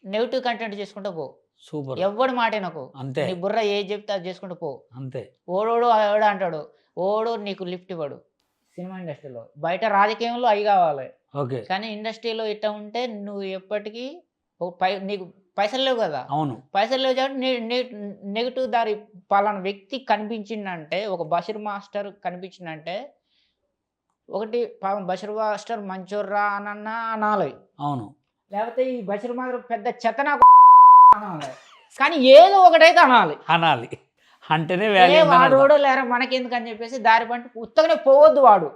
నెగెటివ్ కంటెంట్ చేసుకుంటూ పో. సూపర్. ఎవ్వడి మాట ఇనకు. అంతే. నీ బుర్ర ఏది చెప్తే అది చేసుకుంటూ పో. అంతే. ఓడోడు ఎవడో అంటాడు. ఓడు నీకు లిఫ్ట్ ఇవ్వడు. సినిమా ఇండస్ట్రీలో. బయట రాజకీయంలో అయి కావాలి. ఓకే. కానీ ఇండస్ట్రీలో ఇట్లా ఉంటే నువ్వు ఎప్పటికీ నీకు పైసలు లేవు కదా! అవును. పైసలు లేవు కాబట్టి నెగెటివ్ దారి పలానా వ్యక్తి కనిపించిందంటే ఒక బషీర్ మాస్టర్ కనిపించిందంటే ఒకటి పాపం బషీర్ మాస్టర్ మంచోర్రా అనన్నా అనాలి. అవును. లేకపోతే ఈ బషీర్ మాస్టర్ పెద్ద చెత్తనా అనాలి. కానీ ఏదో ఒకటైతే అనాలి. అనాలి. అంటేనే ఏ వాల్యూ ఉందని అర్థం. వాడోడో లేరా మనకెందుకు అని చెప్పేసి దారి పంట ఉత్తగానే పోవద్దు వాడు.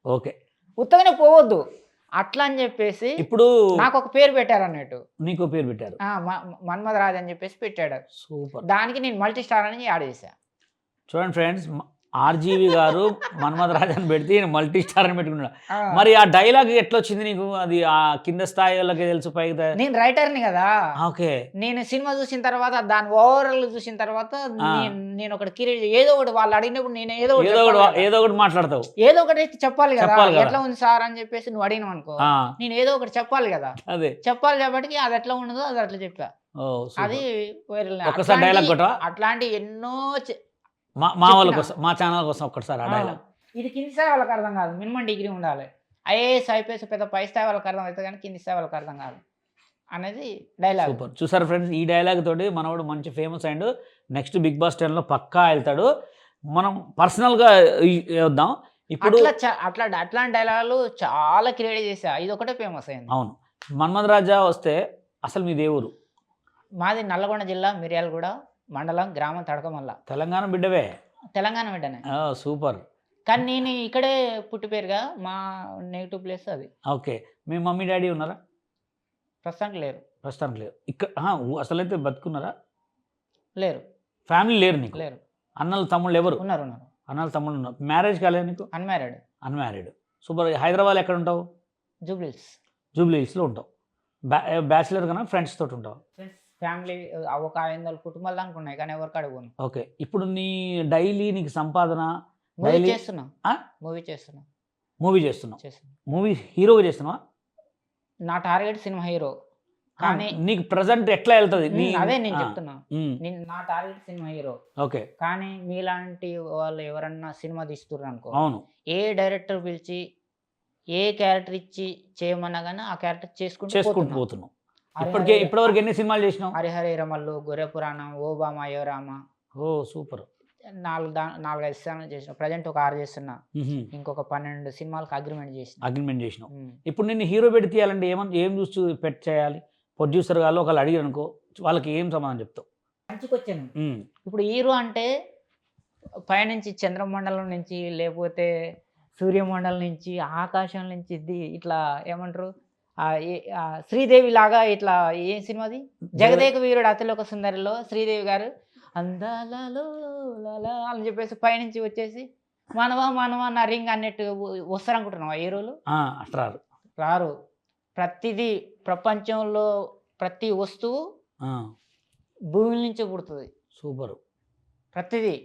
ఓకే. ఉత్తగానే పోవద్దు. అట్లా అని చెప్పేసి ఇప్పుడు నాకు ఒక పేరు పెట్టారు అన్నట్టు. నీకో పేరు పెట్టారు. మన్మథ రాజ్ అని చెప్పేసి పెట్టాడు. సూపర్. దానికి నేను మల్టీ స్టార్ అని యాడ్ చేశా. చూడండి ఫ్రెండ్స్, ఆర్‌జీవి గారు 'మన్మథ రాజా' అని పెడితే ఈయన మల్టీ స్టార్ అని పెట్టుకున్నాడు. ఆ, మరి ఆ డైలాగ్ ఎట్లొచ్చింది నీకు? అది కింద స్థాయి వాళ్ళకే తెలుసు పైకి నేను రైటర్ని కదా. ఓకే. నేను సినిమా చూసిన తర్వాత దాని ఓవరాల్ చూసిన తర్వాత నేను ఒకటి క్రియేట్ ఏదో ఒకటి వాళ్ళు అడిగినప్పుడు నేను ఏదో ఒకటి చెప్పాలి కదా. ఏదో ఒకటి మాట్లాడతావు. ఏదో ఒకటి అయితే చెప్పాలి కదా. చెప్పాలి కదా. ఎట్లా ఉంది సార్ అని చెప్పేసి నువ్వు అడిగినావు అనుకో, ఆ, నేను ఏదో ఒకటి చెప్పాలి కదా. అదే. చెప్పాలి కాబట్టి అది ఎట్లా ఉండదో అది అట్లా చెప్పా. ఓ అది సూపర్. వైరల్. ఒక్కసారి డైలాగ్ కొట్టవా? అట్లాంటి ఎన్నో మా వాళ్ళ చెప్పినా. కోసం, మా ఛానల్ కోసం ఒక్కసారి ఆ డైలాగ్. ఇది కింది స్థాయి వాళ్ళకి అర్థం కాదు. మినిమం డిగ్రీ ఉండాలి. ఐఏఎస్ ఐపీఎస్ పెద్ద పై స్థాయి వాళ్ళకి అర్థం అవుతుంది కానీ కింది స్థాయి వాళ్ళకి అర్థం కాదు అనేది డైలాగ్. సూపర్. చూసారు ఫ్రెండ్స్, ఈ డైలాగ్ తోటి మనవాడు మంచి ఫేమస్ అయ్యిండు. నెక్స్ట్ బిగ్ బాస్ 10లో పక్కా వెళ్తాడు. మనం పర్సనల్గా వద్దాం ఇప్పుడు. అట్లాంటి డైలాగులు చాలా క్రియేట్ చేశా. ఇది ఒకటే ఫేమస్ అయింది. అవును. 'మన్మథ రాజా' వస్తే అసలు మీది ఏ ఊరు? మాది నల్లగొండ జిల్లా మిర్యాలగూడ మండలం గ్రామం తడకమల్ల. తెలంగాణ బిడ్డవే. తెలంగాణ బిడ్డనే. సూపర్. కానీ నేను ఇక్కడే పుట్టి పేరుగా మా నెగిటివ్ ప్లేస్ అది. ఓకే. మీ మమ్మీ డాడీ ఉన్నారా? ప్రస్తుతానికి లేరు. ప్రస్తుతానికి లేరు. ఇక్కడ అసలైతే బతుకున్నారా? లేరు. ఫ్యామిలీ లేరు నీకు? లేరు. అన్నలు తమ్ముళ్ళు ఎవరు? ఉన్నారు. అన్నలు తమ్ముళ్ళు ఉన్నారు. మ్యారేజ్ కాలేదు నీకు? అన్మ్యారీడ్. అన్మ్యారీడ్. సూపర్. హైదరాబాద్ ఎక్కడ ఉంటావు? జూబ్లీస్. జూబ్లీహిల్స్లో ఉంటావు. బ్యాచిలర్ కన్నా ఫ్రెండ్స్ తోటి ఉంటావు? ఫ్యామిలీ ఒక 500 కుటుంబాలు దానికి ఉన్నాయి కానీ ఎవరికి అడుగును. ఓకే. ఇప్పుడు నీ డైలీ నీకు సంపాదన మూవీ డైలీ చేస్తున్నా. ఆ? మూవీ చేస్తున్నా. మూవీ చేస్తున్నావు. మూవీ హీరోగా చేస్తున్నావా? నా టార్గెట్ సినిమా హీరో. కానీ నీకు ప్రజెంట్ ఎట్లా వెళ్తుంది? అదే నేను చెప్తున్నా. నా టార్గెట్ సినిమా హీరో. ఓకే. కానీ మీలాంటి వాళ్ళు ఎవరన్నా సినిమా తీస్తున్నారు అనుకో, అవును. ఏ డైరెక్టర్ పిలిచి ఏ క్యారెక్టర్ ఇచ్చి చేయమన్నా కానీ ఆ క్యారెక్టర్ చేసుకుంటూ పోతున్నావు. ఇప్పటివరకు ఎన్ని సినిమాలు చేసినావు? హరిహర రమల్లు, గొర్రె పురాణం, ఓబామా యోరామ. ఓ సూపర్. 4-5 సినిమాలు చేసిన. ప్రజెంట్ ఒక 6 చేస్తున్నా. ఇంకొక 12 సినిమాలకు అగ్రిమెంట్ చేసినావు. ఇప్పుడు నిన్ను హీరో పెట్టి తీయాలంటే ఏం చూసి చేయాలి? ప్రొడ్యూసర్ గారు ఒకళ్ళు అడిగారు అనుకో, వాళ్ళకి ఏం సమాధానం చెప్తావు? మంచికొచ్చాను. ఇప్పుడు హీరో అంటే పైనుంచి చంద్రమండలం నుంచి లేకపోతే సూర్యమండలం నుంచి ఆకాశం నుంచి ఇట్లా ఏమంటారు శ్రీదేవి లాగా ఇట్లా ఏం సినిమాది జగదేక వీరుడు అతిలోక సుందరిలో శ్రీదేవి గారు అందాలలో లాలా అని చెప్పేసి పైనుంచి వచ్చేసి మనవా మనవా నా రింగ్ అన్నట్టు వస్తారు అనుకుంటున్నావా హీరోలు అట్లా రారు. ప్రతిదీ ప్రపంచంలో ప్రతి వస్తువు భూమి నుంచి పుడుతుంది. సూపర్. ప్రతిదీ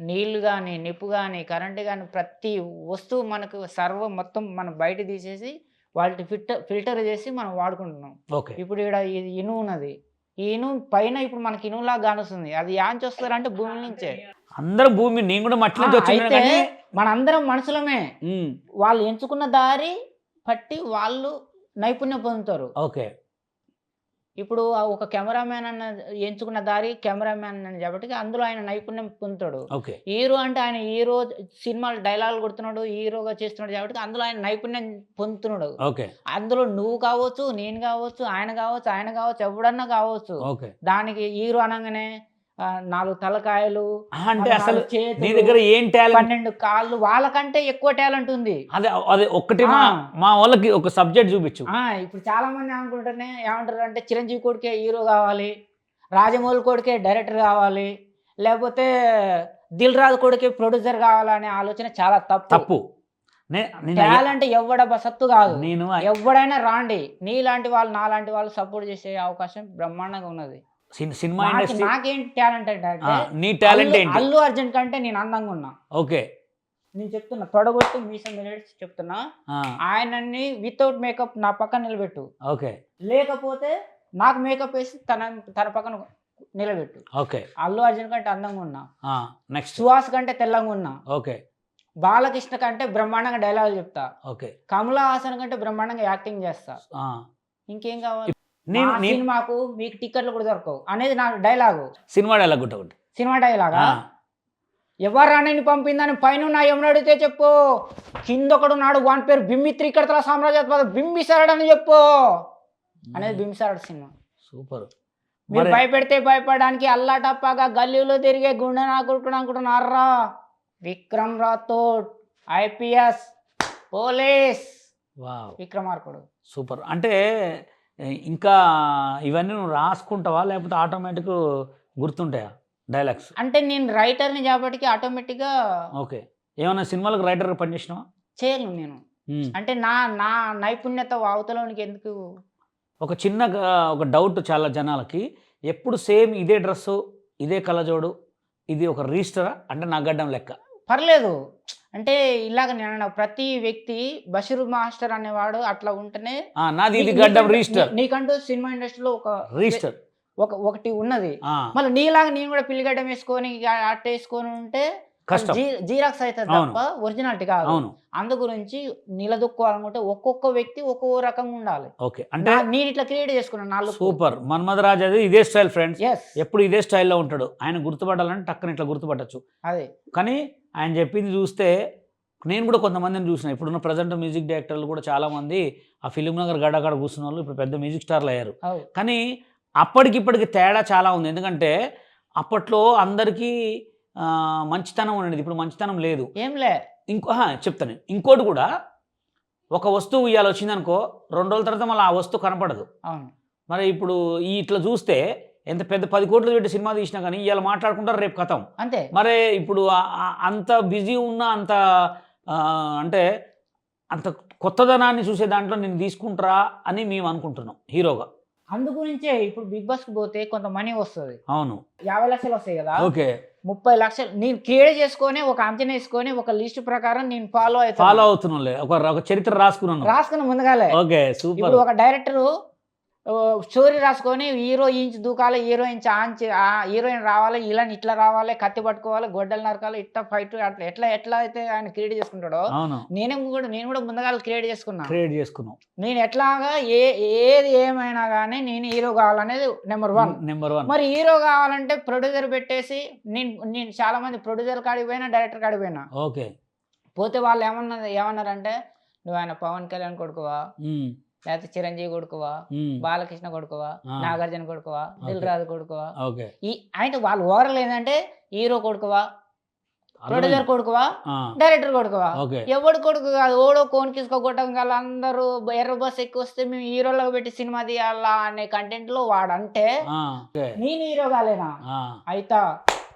నీళ్లు కానీ నిప్పు కానీ కరెంటు కానీ ప్రతి వస్తువు మనకు సర్వం మొత్తం మనం బయట తీసేసి వాటి ఫిల్టర్ చేసి మనం వాడుకుంటున్నాం. ఓకే. ఇప్పుడు ఇక్కడ ఇది ఇనుము ఉన్నది, ఈ ఇనుము పైన ఇప్పుడు మనకి ఇనుములాగా కానొస్తుంది. అది యాంచి వస్తారంటే భూమి నుంచే. అందరూ భూమి, నేను కూడా మట్టి నుంచి అయితే వచ్చిన మనందరం మనుషులమే. వాళ్ళు ఎంచుకున్న దారి పట్టి వాళ్ళు నైపుణ్యం పొందుతారు. ఓకే. ఇప్పుడు ఒక కెమెరామ్యాన్ అన్న ఎంచుకున్న దారి కెమెరామ్యాన్ అని చెప్పటికి అందులో ఆయన నైపుణ్యం పొందుతాడు. ఓకే. హీరో అంటే ఆయన హీరో సినిమాలు డైలాగులు కొడుతున్నాడు, హీరోగా చేస్తున్నాడు కాబట్టి అందులో ఆయన నైపుణ్యం పొందుతున్నాడు. ఓకే. అందులో నువ్వు కావచ్చు, నేను కావచ్చు, ఆయన కావచ్చు ఎవడన్నా కావచ్చు. ఓకే. దానికి హీరో అనగానే 4 తలకాయలు అంటే అసలు 4 చేతులు, నీ దగ్గర ఏం టాలెంట్, 12 కాళ్ళు, వాళ్ళకంటే ఎక్కువ టాలెంట్ ఉంది. అదే ఒక్కటి మా వాళ్ళకి ఒక సబ్జెక్ట్ చూపించు. ఇప్పుడు చాలా మంది ఏమంటారు అంటే చిరంజీవి కొడుకే హీరో కావాలి, రాజమౌళి కొడుకే డైరెక్టర్ కావాలి, లేకపోతే దిల్ రాజు కొడుకే ప్రొడ్యూసర్ కావాలనే ఆలోచన చాలా తప్పు. టాలెంట్ ఎవడ బసత్తు కాదు. నేను ఎవడైనా రాండి, నీలాంటి వాళ్ళు నాలాంటి వాళ్ళు సపోర్ట్ చేసే అవకాశం బ్రహ్మాండంగా ఉన్నది. సినిమా ఇండస్ట్రీ నాకేంటి టాలెంట్ అంటే నీ టాలెంట్ ఏంటి? అల్లు అర్జున్ కంటే నేను అందంగా ఉన్నా. ఓకే. నేను చెప్తున్నా, తొడగొట్టు మీసం నిలబెట్టి చెప్తున్నా, ఆయనని వితౌట్ మేకప్ నా పక్కన నిలబెట్టు. ఓకే. లేకపోతే నాకు మేకప్ వేసి తన పక్కన నిలబెట్టు. ఓకే. అల్లు అర్జున్ కంటే అందంగా ఉన్నా. నెక్స్ట్ సుహాస్ కంటే తెల్లంగా ఉన్నా. ఓకే. బాలకృష్ణ కంటే బ్రహ్మాండంగా డైలాగులు చెప్తా. ఓకే. కమలా హాసన్ కంటే బ్రహ్మాండంగా యాక్టింగ్ చేస్తా. ఇంకేం కావాలి? సినిమాకు మీకు టికెట్లు కూడా దొరకవు అనేది నా డైలాగు. సినిమా డైలాగ్ ఒకటి. సినిమా డైలాగా? ఎవరు అన్నని పంపిందని పైన నా ఏమని అడిగితే చెప్పు, కిందొకడు నాడు వాని పేరు బింబిత్రికర్తల సామ్రాజ్య బింబిసారుడు అని చెప్పు అనేది బింబిసారుడు సినిమా. సూపర్. మీరు భయపెడితే భయపడడానికి అల్లా టప్పాగా గల్లీలో తిరిగే గుండె నా కొడుకుడు అనుకుంటున్నారా? విక్రమ్ రాథోడ్ IPS పోలీస్ విక్రమార్కుడు. సూపర్. అంటే ఇంకా ఇవన్నీ నువ్వు రాసుకుంటావా లేకపోతే ఆటోమేటిక్ గుర్తుంటాయా డైలాగ్స్? అంటే నేను రైటర్ని కాబట్టి ఆటోమేటిక్గా. ఓకే. ఏమైనా సినిమాలకు రైటర్గా పనిచేసినావా? చేయను నేను. అంటే నా నైపుణ్యత అవతలోనికి ఎందుకు. ఒక చిన్న ఒక డౌట్ చాలా జనాలకి, ఎప్పుడు సేమ్ ఇదే డ్రెస్సు ఇదే కళ్ళజోడు ఇది ఒక రిజిస్టరా అంటే నా గడ్డం లెక్క? పర్లేదు. అంటే ఇలాగ నేను ప్రతి వ్యక్తి బషీర్ మాస్టర్ అనేవాడు అట్లా ఉంటేనే నాది ఇది గడ్డం రిజిస్టర్. నీకంటూ సినిమా ఇండస్ట్రీలో ఒక రిజిస్టర్ ఒకటి ఉన్నది. మళ్ళీ నీలాగా నేను కూడా పిల్లిగడ్డం వేసుకొని అట్ట వేసుకొని ఉంటే కష్టం, జీరాక్స్ అవుతుంది తప్ప ఒరిజినాలిటీ కాదు. అందు గురించి నిలదొక్కోవాలనుకుంటే ఒక్కొక్క వ్యక్తి ఒక్కొక్క రకంగా ఉండాలి. ఓకే. అంటే నేను ఇట్లా క్రియేట్ చేసుకున్నాను. సూపర్. మన్మథ్ రాజ్ అది ఇదే స్టైల్ ఫ్రెండ్స్, ఎప్పుడు ఇదే స్టైల్లో ఉంటాడు. ఆయన గుర్తుపట్టాలంటే టక్కన ఇట్లా గుర్తుపట్టచ్చు. అదే కానీ ఆయన చెప్పింది చూస్తే నేను కూడా కొంతమందిని చూసిన, ఇప్పుడున్న ప్రజెంట్ మ్యూజిక్ డైరెక్టర్లు కూడా చాలామంది ఆ ఫిలిం నగర్ గడగడ కూర్చున్న వాళ్ళు ఇప్పుడు పెద్ద మ్యూజిక్ స్టార్లు అయ్యారు. కానీ అప్పటికిప్పటికి తేడా చాలా ఉంది. ఎందుకంటే అప్పట్లో అందరికీ మంచితనం ఉండేది, ఇప్పుడు మంచితనం లేదు. ఏంలే. చెప్తాను ఇంకోటి కూడా, ఒక వస్తువు ఇవాళ వచ్చిందనుకో 2 రోజుల తర్వాత మళ్ళీ ఆ వస్తువు కనపడదు. మరి ఇప్పుడు ఇట్లా చూస్తే ఎంత పెద్ద 10 కోట్లు పెట్టి సినిమా తీసినా కానీ ఇవాళ మాట్లాడుకుంటారు, రేపు కథం అంతే. మరి ఇప్పుడు అంత బిజీ ఉన్న అంత అంటే అంత కొత్తదనాన్ని చూసే దాంట్లో నేను తీసుకుంటారా అని మేము అనుకుంటున్నాం హీరోగా. అందు గురించే ఇప్పుడు బిగ్ బాస్కి పోతే కొంత మనీ వస్తుంది. అవును. 50 లక్షలు వస్తాయి కదా. ఓకే. 30 లక్షలు నేను క్రియేట్ చేసుకొని ఒక అంచనా వేసుకొని ఒక లిస్ట్ ప్రకారం నేను ఫాలో అవుతున్నాను. ఒక చరిత్ర రాసుకున్నాను ముందుగాలే. ఓకే. సూపర్. ఇప్పుడు ఒక డైరెక్టర్ స్టోరీ రాసుకొని హీరో ఇంచు దూకాలి, హీరోయిన్ రావాలి, ఇలా ఇట్లా రావాలి, కత్తి పట్టుకోవాలి, గొడ్డలు నరకాలి, ఇట్లా ఫైట్ అట్లా ఎట్లా అయితే ఆయన క్రియేట్ చేసుకుంటాడో నేను కూడా ముందుగా క్రియేట్ చేసుకున్నాను. నేను ఎట్లాగా ఏది ఏమైనా కానీ నేను హీరో కావాలనేది నెంబర్ వన్. మరి హీరో కావాలంటే ప్రొడ్యూసర్ పెట్టేసి నేను చాలా మంది ప్రొడ్యూసర్ కాడికి పోయినా, డైరెక్టర్ కాడికి పోయినా. ఓకే. పోతే వాళ్ళు ఏమన్నారంటే నువ్వు ఆయన పవన్ కళ్యాణ్ కొడుకువా, లేకపోతే చిరంజీవి కొడుకువా, బాలకృష్ణ కొడుకువా, నాగార్జున కొడుకువా, దిల్ రాజు కొడుకువా. అంటే వాళ్ళు ఓవరాల్ ఏంటంటే హీరో కొడుకువా, ప్రొడ్యూసర్ కొడుకువా ఆ, డైరెక్టర్ కొడుకువా ఓకే ఎవడు కొడుకు కాదు ఓడో కోన్ తీసుకోగొట్టం గల అందరూ ఎర్ర బస్ ఎక్కి వస్తే మేము హీరోలకు పెట్టి సినిమా తీయాలా అనే కంటెంట్ లో వాడంటే ఆ, ఓకే నేను హీరో కాలేనా ఆ, అయితా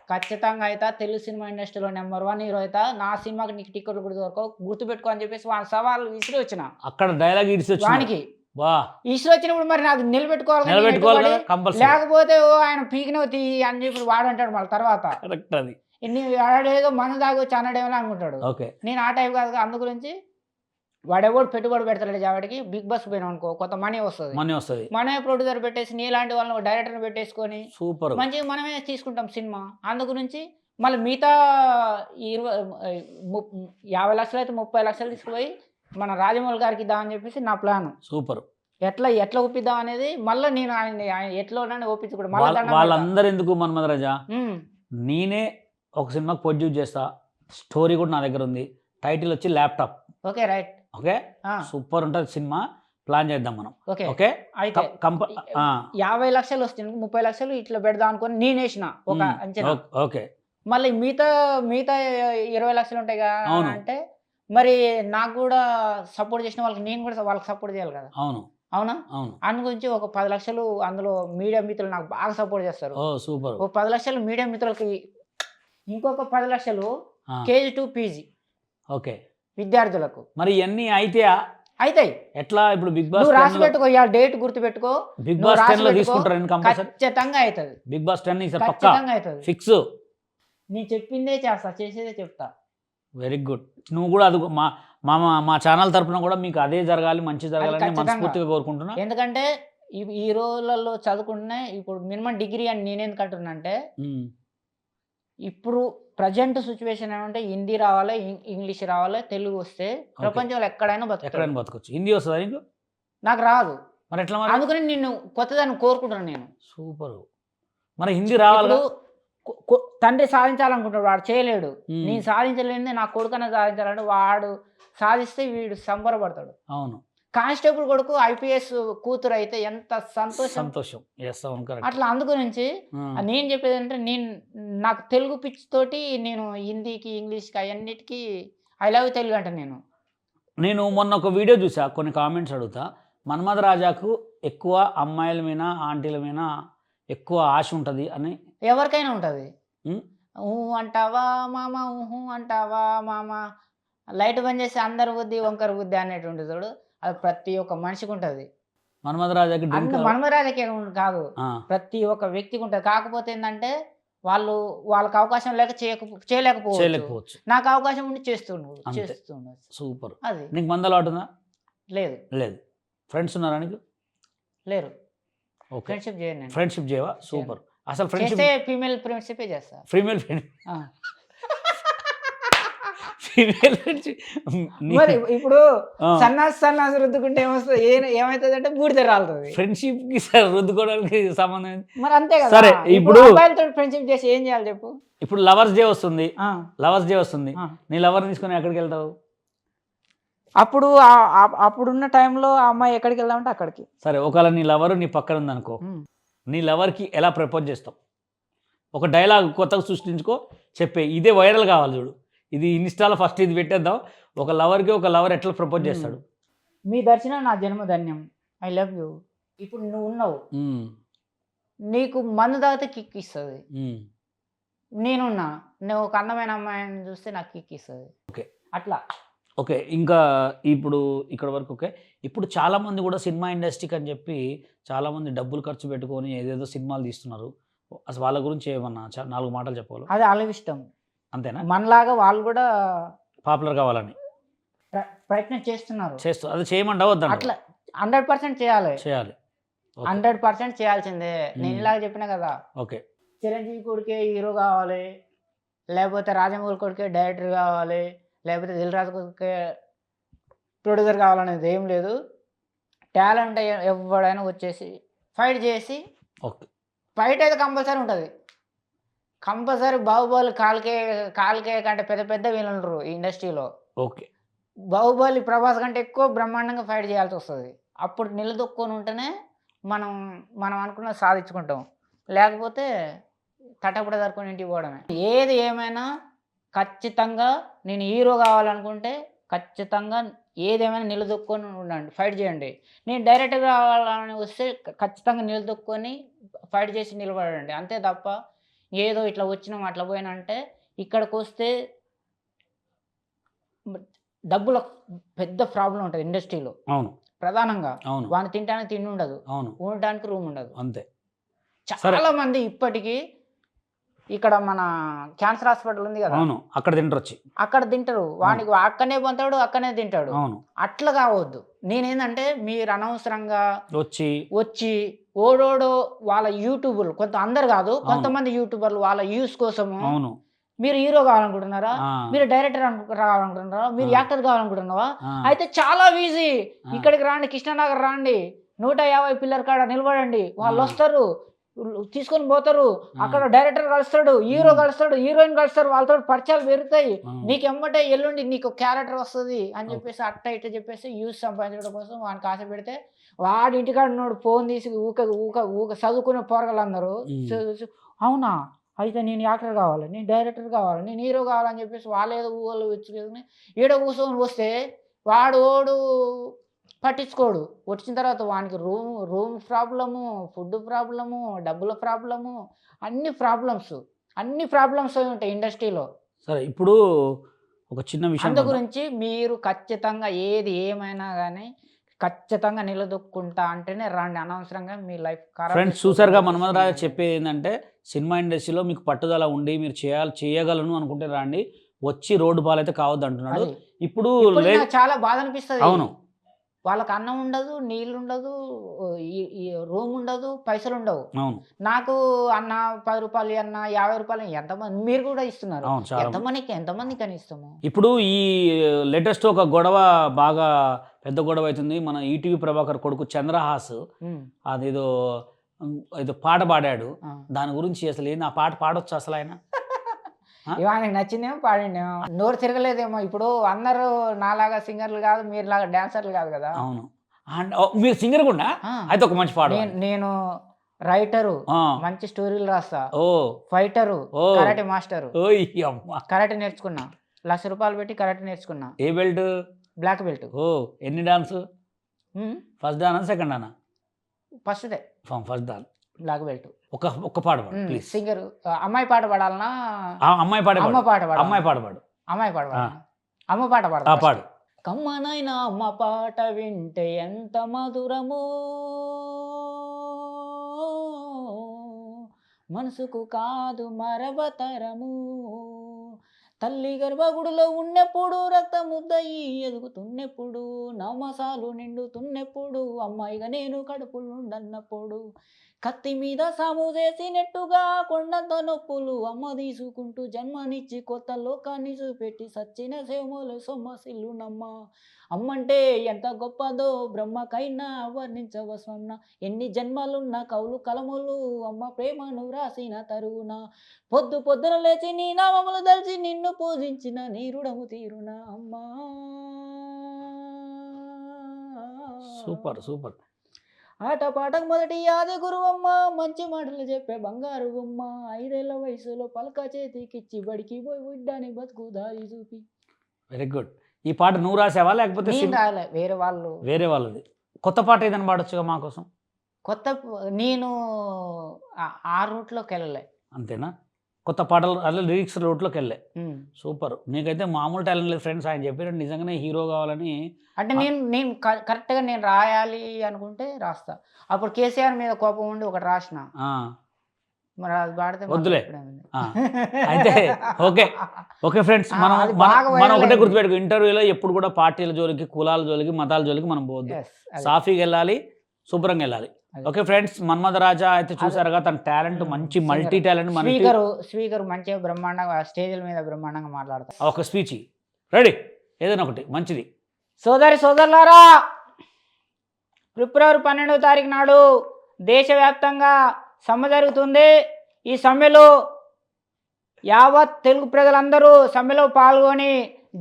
ఖచ్చితంగా అయితా తెలుగు సినిమా ఇండస్ట్రీలో నెంబర్ 1 హీరో అయితా నా సినిమాకి నీకు టికెట్లు కూడా దొరకవు గుర్తుపెట్టుకో అని చెప్పేసి వాడి సవాళ్ళు విసిరి వచ్చిన అక్కడ డైలాగ్ ఇడిసి వచ్చింది వానికి వా విసిరి వచ్చినప్పుడు మరి నాకు నిలబెట్టుకోవాలి కదా, నేను నిలబెట్టుకోవాలి కదా పెట్టుబడి. కంపల్సరీ లేకపోతే ఓ ఆయన పీకినవు తీ అని చెప్పి వాడు అంటాడు మళ్ళీ తర్వాత కరెక్ట్ అది ఇన్ని ఆడేదో మన దాగొచ్చి అన్నడేమో అనుకుంటాడు ఓకే నేను ఆ టైప్ కాదు అందు గురించి వాడెవడు పెట్టుబడి పెడతాడు కాబట్టి బిగ్ బాస్ పోయినా అనుకో కొంత మనీ వస్తుంది మనీ వస్తుంది మనమే ప్రొడ్యూసర్ పెట్టేసి నీలాంటి వాళ్ళని డైరెక్టర్ పెట్టేసుకొని సూపర్ మంచిగా మనమే తీసుకుంటాం సినిమా అందు గురించి మళ్ళీ మిగతా 50 లక్షలు అయితే 30 లక్షలు తీసుకుపోయి మన రాజమౌళి గారికి ఇద్దామని చెప్పేసి నా ప్లాన్ సూపర్ ఎట్లా ఒప్పిద్దాం అనేది మళ్ళీ నేను ఆయన ఎట్లా ఒప్పించుకుంటా మళ్ళీ దండం పెడతా. వాళ్ళందరూ ఎందుకు మన్మథ రాజా నేనే ఒక సినిమాకి ప్రొడ్యూస్ చేస్తా స్టోరీ కూడా నా దగ్గర ఉంది టైటిల్ వచ్చి laptop okay right okay super ఉంటుంది సినిమా ప్లాన్ చేద్దాం మనం ఓకే ఓకే అయితే ఆ, 50 లక్షలు వస్తే 30 లక్షలు ఇట్లా పెడదాం అనుకొని నేను వేసిన ఒక అంచనా ఓకే మళ్ళీ మిగతా 20 లక్షలు ఉంటాయి కదా అవును. అంటే మరి నాకు కూడా సపోర్ట్ చేసిన వాళ్ళకి నేను కూడా వాళ్ళకి సపోర్ట్ చేయాలి కదా అవును అవునా అవును అందు గురించి ఒక 10 లక్షలు అందులో మీడియా మిత్రులు నాకు బాగా సపోర్ట్ చేస్తారు ఓ సూపర్ ఒక 10 లక్షలు మీడియా మిత్రులకి ఇంకొక 10 లక్షలు కేజీ టు పీజీ ఓకే విద్యార్థులకు మరి ఇవన్నీ అయితే అవుతాయి ఎట్లా ఇప్పుడు బిగ్ బాస్ నువ్వు రాసి పెట్టుకో ఇవాళ డేట్ గుర్తు పెట్టుకో బిగ్ నువ్వు బాస్ రాసి 10 లో పెట్టుకో. తీసుకుంటారు కంపల్సరీ ఖచ్చితంగా అవుతుంది బిగ్ బాస్ 10 ఈసారి పక్కా ఖచ్చితంగా అవుతుంది ఫిక్స్ నేను చెప్పిందే చేస్తా చేసేదే చెప్తా వెరీ గుడ్ నువ్వు కూడా అది మా మా మా ఛానల్ తరపున కూడా మీకు అదే జరగాలి మంచి జరగాలని ఖచ్చితంగా. మనస్ఫూర్తిగా కోరుకుంటున్నా ఎందుకంటే ఈ రోజులలో చదువుకుంటే ఇప్పుడు మినిమం డిగ్రీ అని నేనేందుకు అంటున్నా అంటే ఉమ్, ఇప్పుడు ప్రజెంట్ సిచ్యువేషన్ ఏమంటే హిందీ రావాలి ఇంగ్లీష్ రావాలి తెలుగు వస్తే ప్రపంచంలో ఎక్కడైనా బతుకుతాడు ఎక్కడైనా బతకొచ్చు హిందీ వస్తుందా నీకు నాకు రాదు మరి ఎట్లా మరి అందుకని నేను కొత్తదాన్ని కోరుకుంటున్నాను నేను సూపర్ మరి హిందీ రావాలి ఇప్పుడు తండ్రి సాధించాలనుకుంటాడు వాడు చేయలేడు ఉమ్, నేను సాధించలేనిదే నా కొడుకనే సాధించాలంటే వాడు సాధిస్తే వీడు సంబరపడతాడు అవును కానిస్టేబుల్ కొడుకు ఐపీఎస్ కూతురు అయితే ఎంత సంతోషం సంతోషం ఎస్ అవును కరెక్ట్ అట్లా అందుగురించి నేను చెప్పేది అంటే నేను నాకు తెలుగు పిచ్ తోటి నేను హిందీకి ఇంగ్లీష్కి అవన్నిటికీ ఐ లవ్ తెలుగు అంటే నేను మొన్న ఒక వీడియో చూసా కొన్ని కామెంట్స్ అడుగుతా మన్మథ రాజాకు ఎక్కువ అమ్మాయిల మీద ఆంటీల మీద ఎక్కువ ఆశ ఉంటుంది అని ఎవరికైనా ఉంటుంది ఉమ్, ఊ అంటావా మామ ఊహు అంటావా మామ లైట్ బంద్ చేసి అందరు బుద్ధి వంకర బుద్ధి అనేటువంటి చూడు అది ప్రతి ఒక్క మనిషికి ఉంటుంది మన్మథ రాజాకి డ్రింక్ అంత మనమరాజకే కాదు ప్రతి ఒక్క వ్యక్తికి ఉంటుంది కాకపోతే ఏంటంటే వాళ్ళకి అవకాశం లేక చేయలేకపోవచ్చు చేయలేకపోవచ్చు నాకు అవకాశం ఉండి చేస్తుండదు అంతే. చేస్తుండదు సూపర్ అది నీకు మందలు ఆడుతుందా లేదు లేదు ఫ్రెండ్స్ ఉన్నారా నీకు లేరు ఓకే ఫ్రెండ్షిప్ చేయను నేను ఫ్రెండ్షిప్ చేయవా సూపర్ అసలు ఫ్రెండ్షిప్ చేస్తే ఫీమేల్ ఫ్రెండ్షిప్ చేస్తా ఫీమేల్ ఆ. ఫీమేల్ ఫ్రెండ్షిప్ మరి ఇప్పుడు సన్నాసి రుద్దుకుంటే ఏమొస్తుంది ఏమైతుంది అంటే బూడిద రాలుతుంది ఫ్రెండ్షిప్ కి సార్ రుద్దుకోవడానికి సంబంధం ఏంది? మరి అంతే కదా సరే, ఇప్పుడు అబ్బాయిలతో ఫ్రెండ్షిప్ చేసి ఏం చేయాలి చెప్పు ఇప్పుడు లవర్స్ డే వస్తుంది ఆ. లవర్స్ డే వస్తుంది ఆ. నీ లవర్ని తీసుకొని ఎక్కడికి వెళ్తావు అప్పుడు అప్పుడున్న టైంలో ఆ అమ్మాయి ఎక్కడికి వెళ్దామంటే అక్కడికి సరే ఒకవేళ నీ లవర్ నీ పక్కన ఉందనుకో నీ లవర్కి ఎలా ప్రపోజ్ చేస్తావు ఒక డైలాగ్ కొత్తగా సృష్టించుకో చెప్పే ఇదే వైరల్ కావాలి చూడు ఇది ఇన్స్టాలో ఫస్ట్ ఇది పెట్టేద్దాం ఒక లవర్కి ఒక లవర్ ఎట్లా ప్రపోజ్ చేస్తాడు మీ దర్శనం నా జన్మధన్యం ఐ లవ్ యూ ఇప్పుడు నువ్వు ఉన్నావు నీకు మందు తాగితే కిక్ ఇస్తుంది నేనున్నా నువ్వు ఒక అందమైన అమ్మాయిని చూస్తే నాకు కిక్ ఇస్తుంది ఓకే అట్లా ఓకే ఇంకా ఇప్పుడు ఇక్కడ వరకు ఓకే ఇప్పుడు చాలామంది కూడా సినిమా ఇండస్ట్రీకి అని చెప్పి చాలామంది డబ్బులు ఖర్చు పెట్టుకొని ఏదేదో సినిమాలు తీస్తున్నారు అసలు వాళ్ళ గురించి ఏమన్నా 4 మాటలు చెప్పాలి అది వాళ్ళ ఇష్టం అంతేనా మనలాగా వాళ్ళు కూడా పాపులర్ కావాలని ప్రయత్నం చేస్తున్నారు చేస్తూ అది చేయమంటావు వద్దా అట్లా 100% చేయాలి చేయాలి 100% చేయాల్సిందే నేను ఇలాగ చెప్పినా కదా ఓకే చిరంజీవి కొడుకే హీరో కావాలి లేకపోతే రాజమౌళి కొడుకే డైరెక్టర్ కావాలి లేకపోతే దిల్ రాజు కొడుకే ప్రొడ్యూసర్ కావాలనేది ఏం లేదు టాలెంట్ ఎవడైనా వచ్చేసి ఫైట్ చేసి ఓకే ఫైట్ అయితే కంపల్సరీ ఉంటుంది కంపల్సరీ బాహుబలి కాల్కే కంటే పెద్ద పెద్ద వీళ్ళుంటారు ఈ ఇండస్ట్రీలో ఓకే బాహుబలి ప్రభాస్ కంటే ఎక్కువ బ్రహ్మాండంగా ఫైట్ చేయాల్సి వస్తుంది అప్పుడు నిలదొక్కొని ఉంటేనే మనం అనుకున్నది సాధించుకుంటాం లేకపోతే తటపడ దొరుకుని ఇంటికి పోవడమే ఏది ఏమైనా ఖచ్చితంగా నేను హీరో కావాలనుకుంటే ఖచ్చితంగా ఏదేమైనా నిలదొక్కొని ఉండండి, ఫైట్ చేయండి. నేను డైరెక్టర్ కావాలని వస్తే ఖచ్చితంగా నిలదొక్కొని ఫైట్ చేసి నిలబడండి. అంతే తప్ప ఏదో ఇట్లా వచ్చినాం అట్లా పోయినా అంటే ఇక్కడికి వస్తే డబ్బుల పెద్ద ప్రాబ్లం ఉంటుంది ఇండస్ట్రీలో అవును ప్రధానంగా. అవును వాడిని తినడానికి తిండి ఉండదు, అవును ఉండడానికి రూమ్ ఉండదు. అంతే. చాలా మంది ఇప్పటికీ ఇక్కడ మన క్యాన్సర్ హాస్పిటల్ ఉంది కదా, అవును అక్కడ తింటరొచ్చి. అక్కడ తింటారు. వానికి అక్కడనే పొంతాడు, అక్కడనే తింటాడు. అవును అట్లా కావద్దు. నేనేందంటే మీరు అనవసరంగా వచ్చి ఓడోడో వాళ్ళ యూట్యూబర్లు, కొంత అందరు కాదు, కొంతమంది యూట్యూబర్లు వాళ్ళ వ్యూస్ కోసము అవును మీరు హీరో కావాలనుకుంటున్నారా, ఆ, మీరు డైరెక్టర్ కావాలనుకుంటున్నారా, మీరు ఆ. యాక్టర్ కావాలనుకుంటున్నావా, ఆ, అయితే చాలా ఈజీ. ఆ. ఇక్కడికి రాండి, కృష్ణనగర్ రాండి, 150 పిల్లర్ కాడ నిలబడండి, వాళ్ళు ఆ. వస్తారు, తీసుకొని పోతారు. ఆ. అక్కడ డైరెక్టర్ కలుస్తాడు, హీరో కలుస్తాడు, హీరోయిన్ కలుస్తారు, వాళ్ళతో పరిచయాలు పెరుగుతాయి. ఆ. నీకు ఎమ్మటే ఎల్లుండి నీకు క్యారెక్టర్ వస్తుంది అని ఓకే. చెప్పేసి అట్ట ఇట్ట చెప్పేసి యూస్ సంపాదించడం కోసం వానికి ఆశ పెడితే వాడి ఇంటికాడ ఉన్నాడు ఫోన్ తీసి ఊక ఊక ఊక చదువుకునే పోరగాళ్ళందరూ అవునా అయితే నేను యాక్టర్ కావాలి, నేను డైరెక్టర్ కావాలి, నేను హీరో కావాలని చెప్పేసి వాళ్ళేదో ఊహలు వచ్చి ఈడ కూర్చొని వస్తే ఓడు పట్టించుకోడు. వచ్చిన తర్వాత వానికి రూమ్ ప్రాబ్లము, ఫుడ్ ప్రాబ్లము, డబ్బుల ప్రాబ్లము, అన్ని ప్రాబ్లమ్స్ ఉంటాయి ఇండస్ట్రీలో. సరే ఇప్పుడు ఒక చిన్న విషయం అందు వద్దాం. గురించి మీరు ఖచ్చితంగా ఏది ఏమైనా కానీ ఖచ్చితంగా నిలదొక్కుంటా అంటేనే రండి, అనవసరంగా మీ లైఫ్ ఫ్రెండ్స్ చూసారుగా మన్మథ రాజా చెప్పేది ఏంటంటే సినిమా ఇండస్ట్రీలో మీకు పట్టుదల ఉండి మీరు చేయగలను అనుకుంటే రండి, వచ్చి రోడ్డు పాలైతే కావద్దు అంటున్నాడు. ఇప్పుడు నాకు చాలా బాధ అనిపిస్తుంది. అవును వాళ్ళకి అన్నం ఉండదు, నీళ్ళు ఉండదు, ఈ రూమ్ ఉండదు, పైసలు ఉండవు. అవును నాకు అన్న 10 రూపాయలు అన్న 50 రూపాయలు ఎంతమంది మీరు కూడా ఇస్తున్నారు, అవును చాలా ఎంతమందికి అని ఇస్తాము. ఇప్పుడు ఈ లేటెస్ట్ ఒక గొడవ బాగా పెద్ద గొడవ అవుతుంది. మన ఈటీవీ ప్రభాకర్ కొడుకు చంద్రహాస్ అదేదో ఏదో పాట పాడాడు, దాని గురించి అసలు ఏంది ఆ పాట పాడొచ్చు అసలు ఆయన? ఆయనకు నచ్చిందేమో పాడిండేమో, నోరు తిరగలేదేమో. ఇప్పుడు అందరూ నాలాగా సింగర్లు కాదు, మీరులాగా డాన్సర్లు కాదు కదా. అవును మీరు సింగర్ కూడా అయితే ఒక మంచి పాట. నేను రైటరు, మంచి స్టోరీలు రాస్తా, ఫైటరు, కరాటే మాస్టరు. కరాటే నేర్చుకున్నా, 1,00,000 రూపాయలు పెట్టి కరాటే నేర్చుకున్నా. ఏ బెల్ట్? Black belt. ఎన్ని డాన్స్? ఫస్ట్ డానా సెకండ్ డానా? ఫస్ట్దే. First dan black belt. ఒక పాట పాడు ప్లీజ్. సింగర్ అమ్మాయి పాట పాడాలనా? అమ్మాయి పాట అమ్మ పాట పాడు. అమ్మాయి పాట పాడు. అమ్మాయి పాట పాడు. అమ్మ పాట పాడు. పాడు. కమ్మనైనా అమ్మ పాట వింటే ఎంత మధురమో, మనసుకు కాదు మరవతరము, తల్లి గర్భగుడిలో ఉన్నప్పుడు రక్తముద్దయి ఎదుగుతున్నప్పుడు, నవమాసాలు నిండుతున్నప్పుడు, అమ్మాయిగా నేను కడుపులుండన్నప్పుడు, కత్తి మీద సాము చేసినట్టుగా కొండంత నొప్పులు అమ్మ తీసుకుంటూ జన్మనిచ్చి కొత్త లోకాన్ని చూపెట్టి సచ్చిన సేమలు సొమ్మసిల్లునమ్మ. అమ్మంటే ఎంత గొప్పదో బ్రహ్మకైనా వర్ణించవసన్న, ఎన్ని జన్మలున్న కౌలు కలములు అమ్మ ప్రేమను రాసిన తరువున, పొద్దున లేచి నీ నామములు దల్చి నిన్ను పూజించిన నీ రుణము తీరున అమ్మా. Super super. ఆట పాటకు మొదటి ఆది గురువమ్మ, మంచి మాటలు చెప్పే బంగారు గుమ్మ, 5 ఏళ్ల వయసులో పలక చేతికిచ్చి బడికి పోయి బిడ్డని బతుకు దారి చూపి. Very good. ఈ పాట నువ్వు రాసావా లేకపోతే రాలే, వేరే వాళ్ళది? కొత్త పాట ఏదైనా పాడొచ్చుగా మా కోసం. నేను ఆ రూట్లోకి వెళ్ళలే. అంతేనా? కొత్త పాటలు అలా లిరిక్స్ రూట్లోకి వెళ్ళే. సూపర్. నీకైతే మామూలు టాలెంట్ లేదు ఫ్రెండ్స్. ఆయన చెప్పినట్టు నిజంగానే హీరో కావాలని అంటే నేను కరెక్ట్గా నేను రాయాలి అనుకుంటే రాస్తా. అప్పుడు కేసీఆర్ మీద కోపం ఉండి ఒకటి రాసిన, మరి అది పాడితే వద్దులే. అయితే ఓకే ఫ్రెండ్స్, మనం ఒకటే గుర్తుపెట్టుకో, ఇంటర్వ్యూలో ఎప్పుడు కూడా పార్టీల జోలికి, కులాల జోలికి, మతాల జోలికి మనం పోవద్దు. సాఫీగా వెళ్ళాలి, శుభ్రంగా వెళ్ళాలి. ఓకే ఫ్రెండ్స్, మన్మథ రాజా అయితే చూసారుగా తన టాలెంట్, మంచి మల్టీ టాలెంట్. స్పీకర్ మంచిగా బ్రహ్మాండంగా స్టేజ్ల మీద బ్రహ్మాండంగా మాట్లాడతారు. ఒక స్పీచ్ రెడీ, ఏదైనా ఒకటి మంచిది. సోదరులారా, ఫిబ్రవరి 12వ తారీఖు నాడు దేశవ్యాప్తంగా సమ్మె జరుగుతుంది. ఈ సమ్మెలో యావత్ తెలుగు ప్రజలందరూ సమ్మెలో పాల్గొని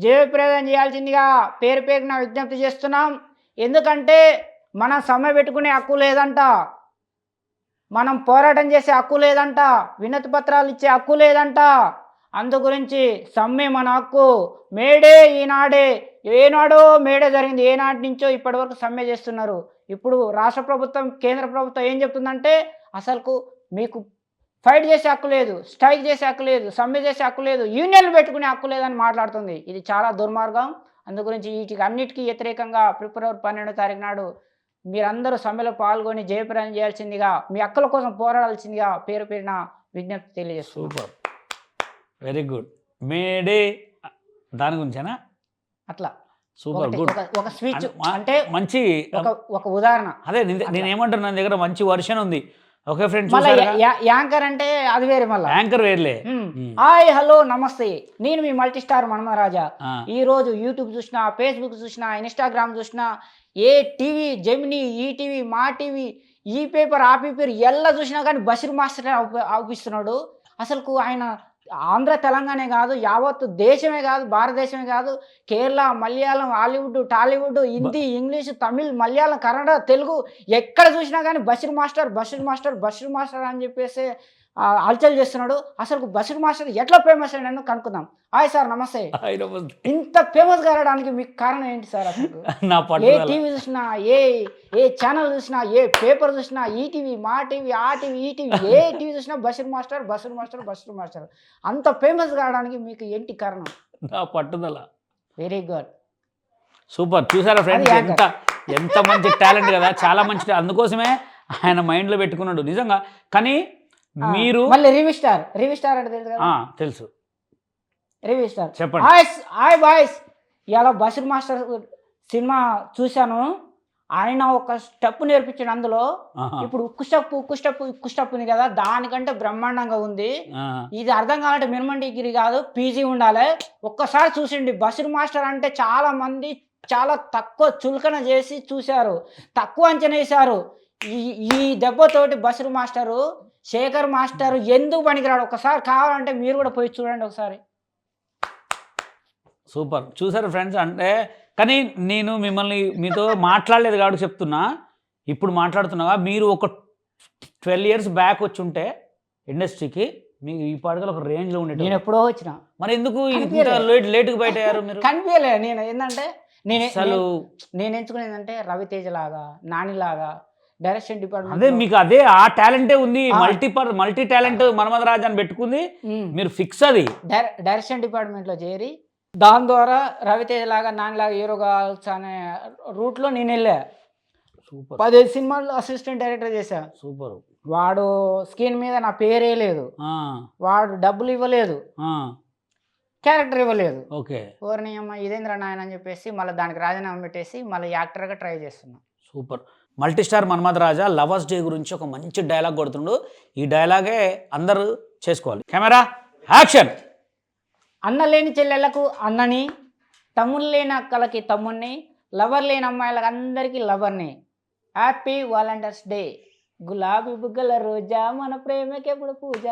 జయప్రదం చేయాల్సిందిగా పేరున విజ్ఞప్తి చేస్తున్నాం. ఎందుకంటే మనం సమ్మె పెట్టుకునే హక్కు లేదంట, మనం పోరాటం చేసే హక్కు లేదంట, వినతి పత్రాలు ఇచ్చే హక్కు లేదంట. అందు గురించి సమ్మె మన హక్కు, మేడే ఈనాడే, ఏనాడో మేడే జరిగింది, ఏనాటి నుంచో ఇప్పటి వరకు సమ్మె చేస్తున్నారు. ఇప్పుడు రాష్ట్ర ప్రభుత్వం కేంద్ర ప్రభుత్వం ఏం చెప్తుందంటే అసలుకు మీకు ఫైట్ చేసే హక్కు లేదు, స్ట్రైక్ చేసే హక్కు లేదు, సమ్మె చేసే హక్కు లేదు, యూనియన్లు పెట్టుకునే హక్కు లేదని మాట్లాడుతుంది. ఇది చాలా దుర్మార్గం. అందు గురించి వీటికి అన్నిటికీ వ్యతిరేకంగా ఫిబ్రవరి 12వ తారీఖు నాడు మీరందరూ సమ్మెలో పాల్గొని జయప్రదం చేయాల్సిందిగా, మీ హక్కుల కోసం పోరాడాల్సిందిగా పేరు పేరున విజ్ఞప్తి తెలియజేస్తుంది. Super, very good. మేడే దాని గురించేనా? అట్లా సూపర్ ఒకటి- గుడ్. ఒక స్పీచ్ అంటే మంచి ఒక ఉదాహరణ. అదే నేను ఏమంటున్నా, నా దగ్గర మంచి వర్షన్ ఉంది. ఓకే ఫ్రెండ్స్, మళ్ళీ యాంకర్ అంటే అది వేరే మళ్ళీ. యాంకర్ వేర్లే. హాయ్ హలో నమస్తే, నేను మీ మల్టీ స్టార్ మన్మరాజా. ఆ. ఈ రోజు యూట్యూబ్ చూసినా, ఫేస్బుక్ చూసినా, ఇన్స్టాగ్రామ్ చూసినా, ఏ TV Gemini, ETV, Maa TV, ఈ పేపర్ ఆ పేపర్ ఎలా చూసినా కానీ బషీర్ మాస్టర్ అవుపిస్తున్నాడు. అసలుకు ఆయన ఆంధ్ర తెలంగాణే కాదు, యావత్ దేశమే కాదు, భారతదేశమే కాదు, కేరళ, మలయాళం, హాలీవుడ్, టాలీవుడ్, హిందీ, ఇంగ్లీష్, తమిళ్, మలయాళం, కన్నడ, తెలుగు ఎక్కడ చూసినా కానీ Basheer master Basheer master Basheer master అని చెప్పేసి హల్చల్ చేస్తున్నాడు. అసలు బషీర్ మాస్టర్ ఎట్లా ఫేమస్ అయినా కనుక్కుందాం. హాయ్ సార్, నమస్తే. ఇంత ఫేమస్ కావడానికి మీకు కారణం ఏంటి సార్? అసలు నా ఏ టీవీ చూసినా, ఏ ఛానల్ చూసినా, ఏ పేపర్ చూసినా, ఈటీవీ, మా టీవీ, ఆ టీవీ, ఈ టీవీ, ఏ టీవీ చూసినా Basheer master Basheer master Basheer master. అంత ఫేమస్ కావడానికి మీకు ఏంటి కారణం? నా పట్టుదల. Very good, super. చూసారా ఫ్రెండ్స్, ఎంత మంచి టాలెంట్ కదా, చాలా మంచి. అందుకోసమే ఆయన మైండ్లో పెట్టుకున్నాడు నిజంగా. కానీ మీరు మళ్ళీ రివ్యూ స్టార్ అంటే తెలుసు కదా? తెలుసు. రివ్యూ స్టార్ చెప్పండి. హాయ్ బాయ్స్, ఇలా బషీర్ మాస్టర్ సినిమా చూశాను. ఆయన ఒక స్టెప్ నేర్పించాడు అందులో. ఇప్పుడు ఉక్కు స్టెప్ ఉంది కదా, దానికంటే బ్రహ్మాండంగా ఉంది. ఇది అర్థం కావాలంటే మినిమం డిగ్రీ కాదు, పీజీ ఉండాలి. ఒక్కసారి చూసిండి. బషీర్ మాస్టర్ అంటే చాలా మంది చాలా తక్కువ చులకన చేసి చూశారు, తక్కువ అంచనా వేశారు. ఈ దెబ్బతోటి బషీర్ మాస్టరు, శేఖర్ మాస్టర్ ఎందుకు పనికిరాడు? ఒకసారి కావాలంటే మీరు కూడా పోయి చూడండి ఒకసారి. సూపర్. చూసారు ఫ్రెండ్స్. అంటే కానీ నేను మిమ్మల్ని మీతో మాట్లాడలేదు కాబట్టి చెప్తున్నా. ఇప్పుడు మాట్లాడుతున్నావా? మీరు ఒక 12 years బ్యాక్ వచ్చి ఉంటే ఇండస్ట్రీకి మీకు ఈ పాటలు ఒక రేంజ్లో ఉండేది. నేను ఎప్పుడో వచ్చిన, మరి ఎందుకు లేట్గా బయట అయ్యారు మీరు? కనిపించలే. నేను ఏంటంటే అసలు నేను ఎంచుకునేది ఏంటంటే రవితేజ లాగా, నాని లాగా డైరెక్షన్ డిపార్ట్మెంట్. అదే మీకు ఆ టాలెంటే ఉంది. మల్టీ టాలెంట్ మన్మథరాజ్ అని పెట్టుకుంది మీరు ఫిక్స్. అది డైరెక్షన్ డిపార్ట్మెంట్లో చేరి దాని ద్వారా రవితేజ లాగా, నాని లాగా హీరో కావచ్చు అనే రూట్లో నేను వెళ్ళా. సూపర్. 15 సినిమాల్లో అసిస్టెంట్ డైరెక్టర్ చేశా. సూపర్. వాడు స్క్రీన్ మీద నా పేరే లేదు, వాడు డబ్బులు ఇవ్వలేదు, క్యారెక్టర్ ఇవ్వలేదు. ఓకే. ఓర్ని అమ్మ ఇదేంద్ర నాయన అని చెప్పేసి మళ్ళీ దానికి రాజీనామా పెట్టేసి మళ్ళీ యాక్టర్గా ట్రై చేస్తున్నా. Super. Multi star Manmatharaja lovers day గురించి ఒక మంచి డైలాగ్ కొడుతుండు. ఈ డైలాగే అందరూ చేసుకోవాలి. Camera action. అన్న లేని చెల్లెళ్ళకు అన్నని, తమ్ముళ్ళు లేని అక్కలకి తమ్ముడిని, లవర్ లేని అమ్మాయిలకు అందరికీ లవర్ని. Happy volunteers day. గులాబీ బుగ్గల రోజా, మన ప్రేమకెప్పుడు పూజ,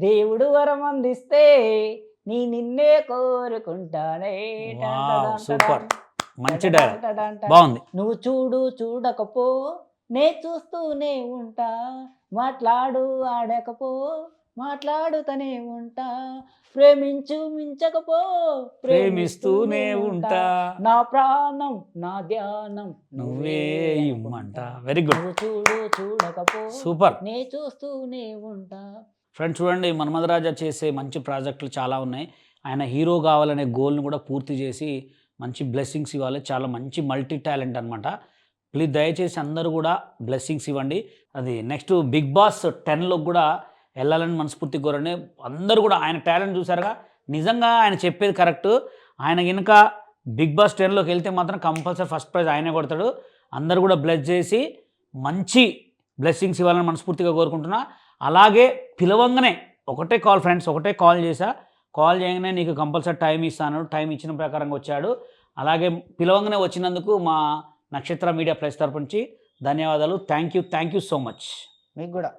దేవుడు వరం అందిస్తే నిన్నే కోరుకుంటానే. సూపర్. మంచి డైలాగ్, బాగుంది. నువ్వు చూడకపో నే చూస్తూనే ఉంటా, మాట్లాడు ఆడకపో మాట్లాడుతూనే ఉంటా, ప్రేమించు మించకపో ప్రేమిస్తూనే ఉంటా, నా ప్రాణం నా ధ్యానం నువ్వే ఇమ్మంట. Very good. చూడకపో సూపర్. నే చూస్తూనే ఉంటా. ఫ్రెండ్స్ చూడండి, మన్మథరాజా చేసే మంచి ప్రాజెక్టులు చాలా ఉన్నాయి. ఆయన హీరో కావాలనే గోల్ని కూడా పూర్తి చేసి మంచి బ్లెస్సింగ్స్ ఇవ్వాలి. చాలా మంచి మల్టీ టాలెంట్ అనమాట. ప్లీజ్ దయచేసి అందరూ కూడా బ్లెస్సింగ్స్ ఇవ్వండి. అది నెక్స్ట్ బిగ్ బాస్ 10లోకి కూడా వెళ్ళాలని మనస్ఫూర్తి కోరండి. అందరూ కూడా ఆయన టాలెంట్ చూసారుగా, నిజంగా ఆయన చెప్పేది కరెక్ట్. ఆయన కనుక బిగ్ బాస్ 10లోకి వెళ్తే మాత్రం కంపల్సరీ ఫస్ట్ ప్రైజ్ ఆయనే కొడతాడు. అందరూ కూడా బ్లెస్ చేసి మంచి బ్లెస్సింగ్స్ ఇవ్వాలని మనస్ఫూర్తిగా కోరుకుంటున్నా. అలాగే పిలవంగానే ఒకటే కాల్ ఫ్రెండ్స్, ఒకటే కాల్ చేశా. కాల్ చేయగానే నీకు కంపల్సరీ టైం ఇస్తాను, టైం ఇచ్చిన ప్రకారంగా వచ్చాడు. అలాగే పిలవంగానే వచ్చినందుకు మా నక్షత్ర మీడియా ప్లస్ తరపు నుంచి ధన్యవాదాలు. Thank you so much. మీకు కూడా.